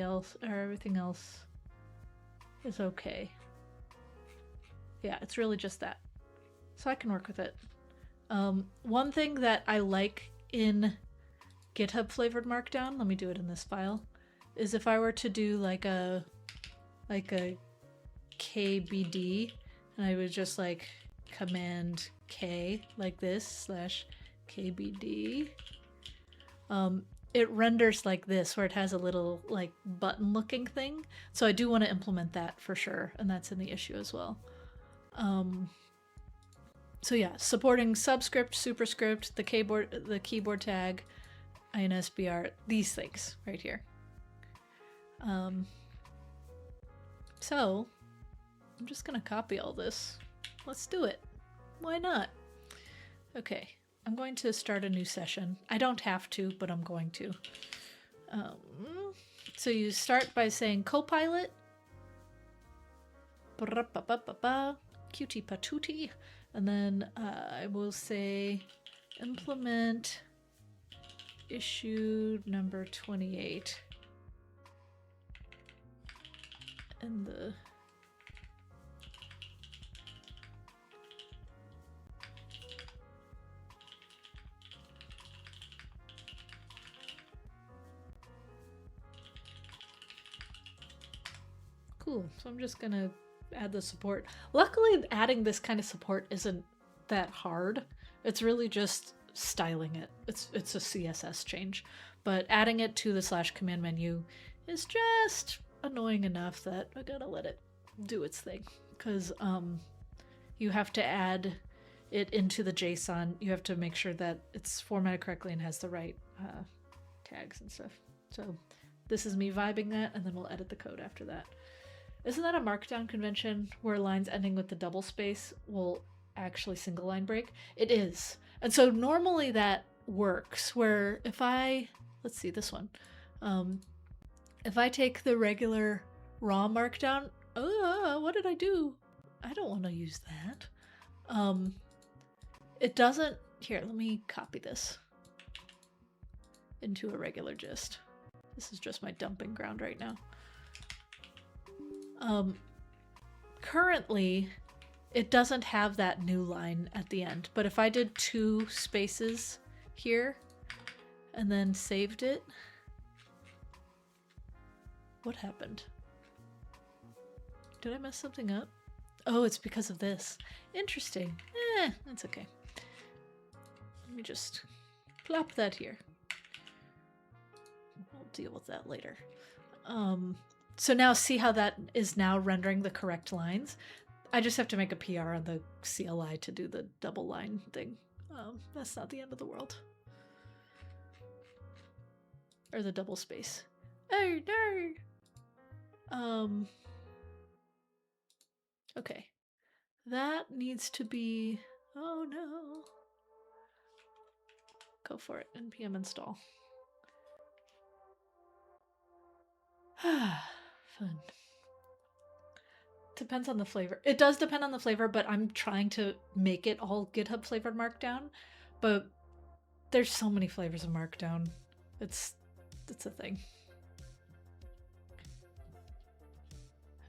else is okay. Yeah, it's really just that. So I can work with it. One thing that I like in GitHub flavored Markdown, let me do it in this file, is if I were to do like a KBD, and I would just like command K like this /KBD. It renders like this, where it has a little like button looking thing. So I do want to implement that for sure, and that's in the issue as well. So yeah, supporting subscript, superscript, the keyboard tag, INSBR, these things right here. So I'm just gonna copy all this. Let's do it. Why not? Okay, I'm going to start a new session. I don't have to, but I'm going to. So you start by saying Copilot. Cutie patootie. And then I will say implement issue number 28. And the cool. So I'm just gonna add the support. Luckily, adding this kind of support isn't that hard. It's really just styling it. It's a CSS change. but adding it to the / command menu is just annoying enough that I gotta let it do its thing, because you have to add it into the JSON. You have to make sure that it's formatted correctly and has the right tags and stuff. So this is me vibing that, and then we'll edit the code after that. Isn't that a Markdown convention where lines ending with the double space will actually single line break? It is. And so normally that works, where if let's see this one. If I take the regular raw Markdown, what did I do? I don't want to use that. It doesn't, here, let me copy this into a regular gist. This is just my dumping ground right now. Currently, it doesn't have that new line at the end, but if I did 2 spaces here and then saved it, what happened? Did I mess something up? Oh, it's because of this. Interesting. That's okay. Let me just plop that here. We'll deal with that later. So now see how that is now rendering the correct lines? I just have to make a PR on the CLI to do the double line thing. That's not the end of the world. Or the double space. Oh no! Okay. That needs to be... Oh no. Go for it. npm install. Fun. Depends on the flavor. It does depend on the flavor, but I'm trying to make it all GitHub flavored Markdown. But there's so many flavors of Markdown. It's a thing.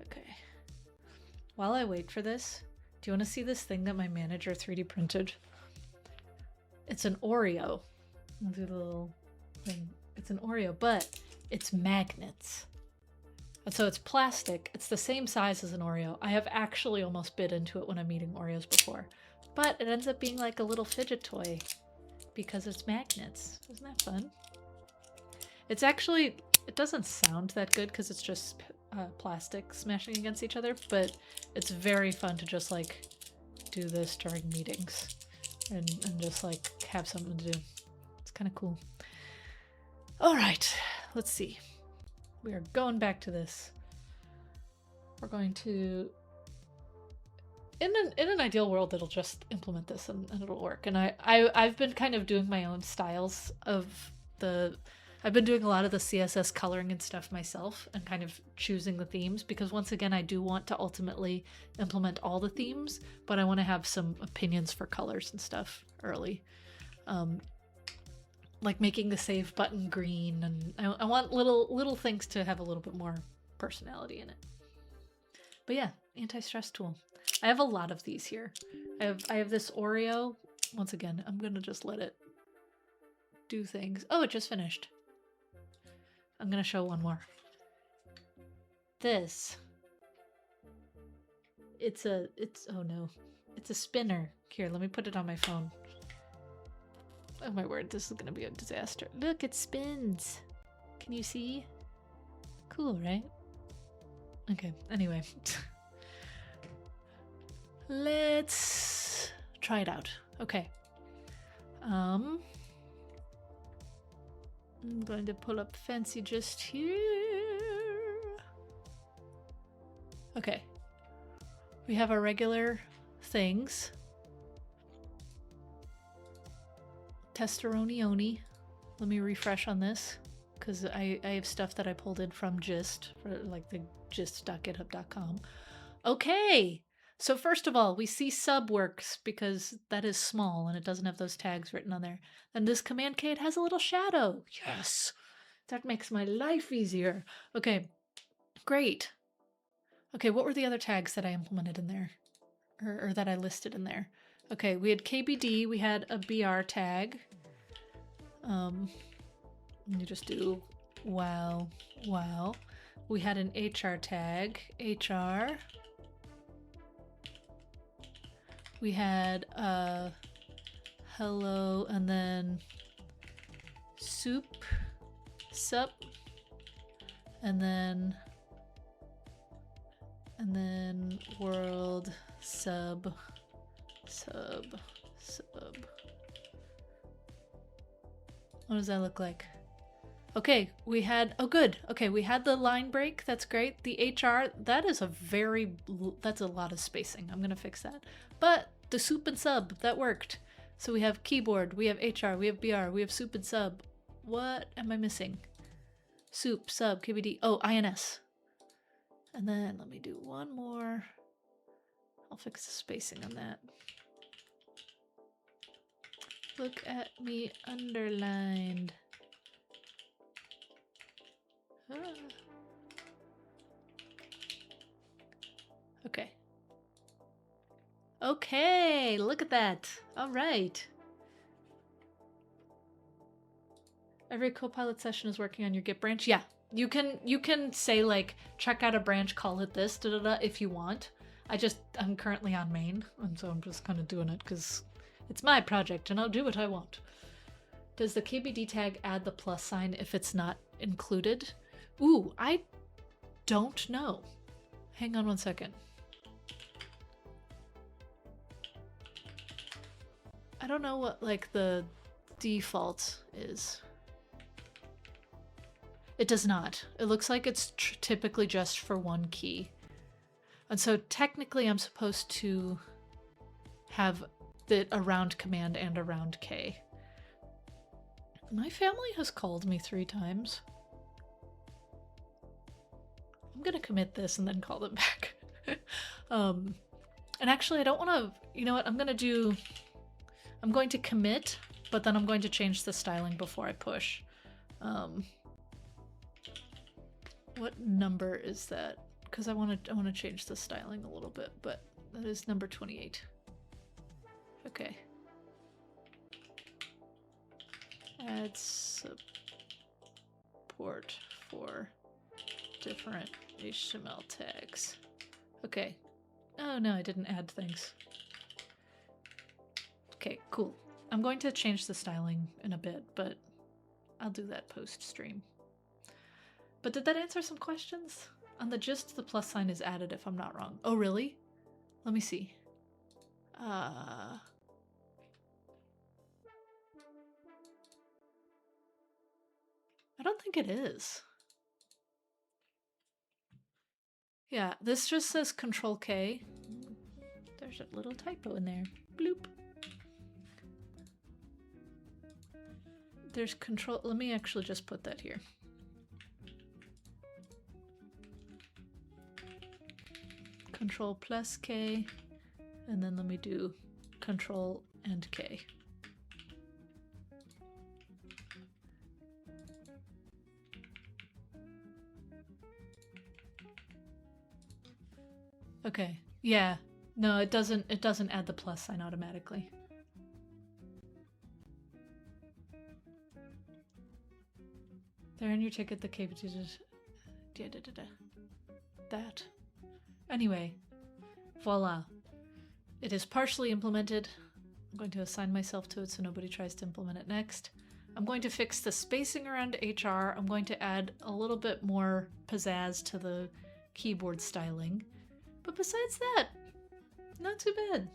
Okay. While I wait for this, do you want to see this thing that my manager 3D printed? It's an Oreo. I'll do the little thing. It's an Oreo, but it's magnets. And so it's plastic. It's the same size as an Oreo. I have actually almost bit into it when I'm eating Oreos before. But it ends up being like a little fidget toy because it's magnets. Isn't that fun? It's actually, it doesn't sound that good because it's just plastic smashing against each other, but it's very fun to just like do this during meetings and just like have something to do. It's kind of cool. All right, let's see. We are going back to this. We're going to, in an ideal world, it'll just implement this and it'll work. And I've been kind of doing my own styles of I've been doing a lot of the CSS coloring and stuff myself and kind of choosing the themes, because once again, I do want to ultimately implement all the themes, but I want to have some opinions for colors and stuff early. Like making the save button green, and I want little things to have a little bit more personality in it. But yeah, anti-stress tool. I have a lot of these here. I have this Oreo. Once again, I'm gonna just let it do things. Oh, it just finished. I'm gonna show one more. This. Oh no. It's a spinner. Here, let me put it on my phone. Oh my word, this is gonna be a disaster. Look, it spins. Can you see? Cool, right? Okay, anyway. Let's try it out. Okay. I'm going to pull up FancyGist here. Okay. We have our regular things. Testeroni. Let me refresh on this because I have stuff that I pulled in from Gist, for like the gist.github.com. Okay, so first of all, we see sub works because that is small and it doesn't have those tags written on there. And this command K, it has a little shadow. Yes, that makes my life easier. Okay, great. Okay, what were the other tags that I implemented in there? Or that I listed in there? Okay, we had KBD, we had a BR tag. You just do wow. We had an HR tag, HR. We had hello, and then soup, sup, and then world sub. What does that look like? Okay, we had, oh good. Okay, we had the line break. That's great. The HR, that's a lot of spacing. I'm gonna fix that. But the soup and sub, that worked. So we have keyboard, we have HR, we have BR, we have soup and sub. What am I missing? Soup, sub, KBD, oh, INS. And then let me do one more. I'll fix the spacing on that. Look at me underlined. Ah. Okay. Okay, look at that. All right. Every Copilot session is working on your Git branch. Yeah, you can say like, check out a branch, call it this, da da da, if you want. I'm currently on main, and so I'm just kind of doing it because it's my project and I'll do what I want. Does the KBD tag add the plus sign if it's not included? Ooh, I don't know. Hang on one second. I don't know what like the default is. It does not. It looks like it's typically just for one key. And so technically I'm supposed to have it around command and around K. My family has called me 3 times. I'm gonna commit this and then call them back. And actually I don't want to, you know what, I'm going to commit, but then I'm going to change the styling before I push. What number is that? Because I want to change the styling a little bit, but that is number 28. Okay. Add support for different HTML tags. Okay. Oh no, I didn't add things. Okay, cool. I'm going to change the styling in a bit, but I'll do that post-stream. But did that answer some questions? On the gist, the plus sign is added if I'm not wrong. Oh, really? Let me see. I don't think it is. Yeah, this just says Control K. There's a little typo in there. Bloop. There's control. Let me actually just put that here. Control plus K, and then let me do Control and K. Okay. Yeah. No, it doesn't add the plus sign automatically. There in your ticket, the K. That. Anyway, voila. It is partially implemented. I'm going to assign myself to it so nobody tries to implement it next. I'm going to fix the spacing around HR. I'm going to add a little bit more pizzazz to the keyboard styling. But besides that, not too bad.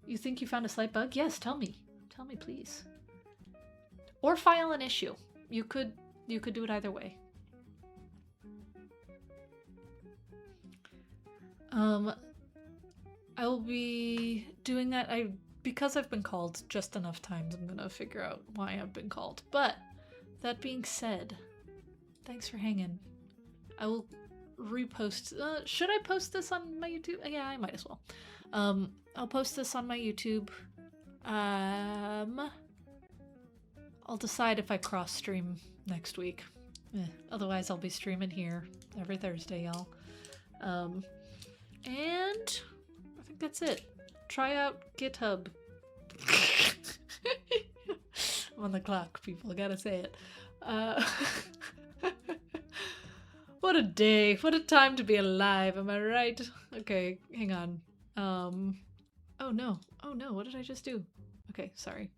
You think you found a slight bug? Yes, tell me. Tell me, please. Or file an issue. You could do it either way. I will be doing that. Because I've been called just enough times, I'm gonna figure out why I've been called. But that being said, thanks for hanging. I will repost. Should I post this on my YouTube? Yeah, I might as well. I'll post this on my YouTube. I'll decide if I cross stream next week. Otherwise, I'll be streaming here every Thursday, y'all. And I think that's it. Try out GitHub. I'm on the clock, people. I gotta say it. What a day. What a time to be alive. Am I right? Okay, hang on. Oh no. Oh no, what did I just do? Okay, sorry.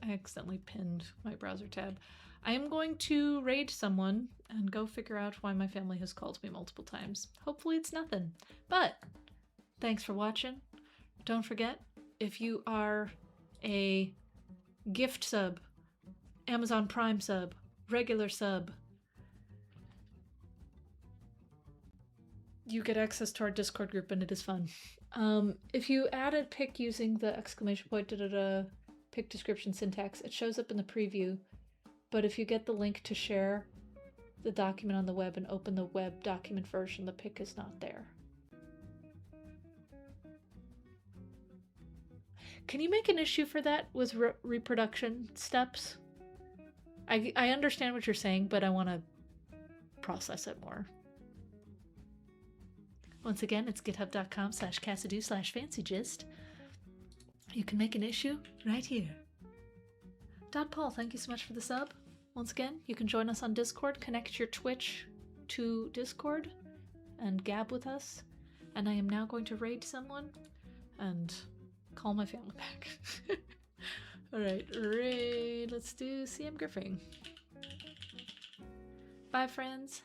I accidentally pinned my browser tab. I am going to raid someone and go figure out why my family has called me multiple times. Hopefully it's nothing. But thanks for watching. Don't forget, if you are a gift sub, Amazon Prime sub, regular sub, you get access to our Discord group and it is fun. If you add a pic using the exclamation point pic description syntax, it shows up in the preview. But if you get the link to share the document on the web and open the web document version, the pic is not there. Can you make an issue for that with reproduction steps? I understand what you're saying, but I want to process it more. Once again, it's github.com/cassidoo/FancyGist. You can make an issue right here. Paul, thank you so much for the sub. Once again, you can join us on Discord, connect your Twitch to Discord, and gab with us. And I am now going to raid someone and call my family back. Alright, raid. Let's do CM Griffing. Bye, friends.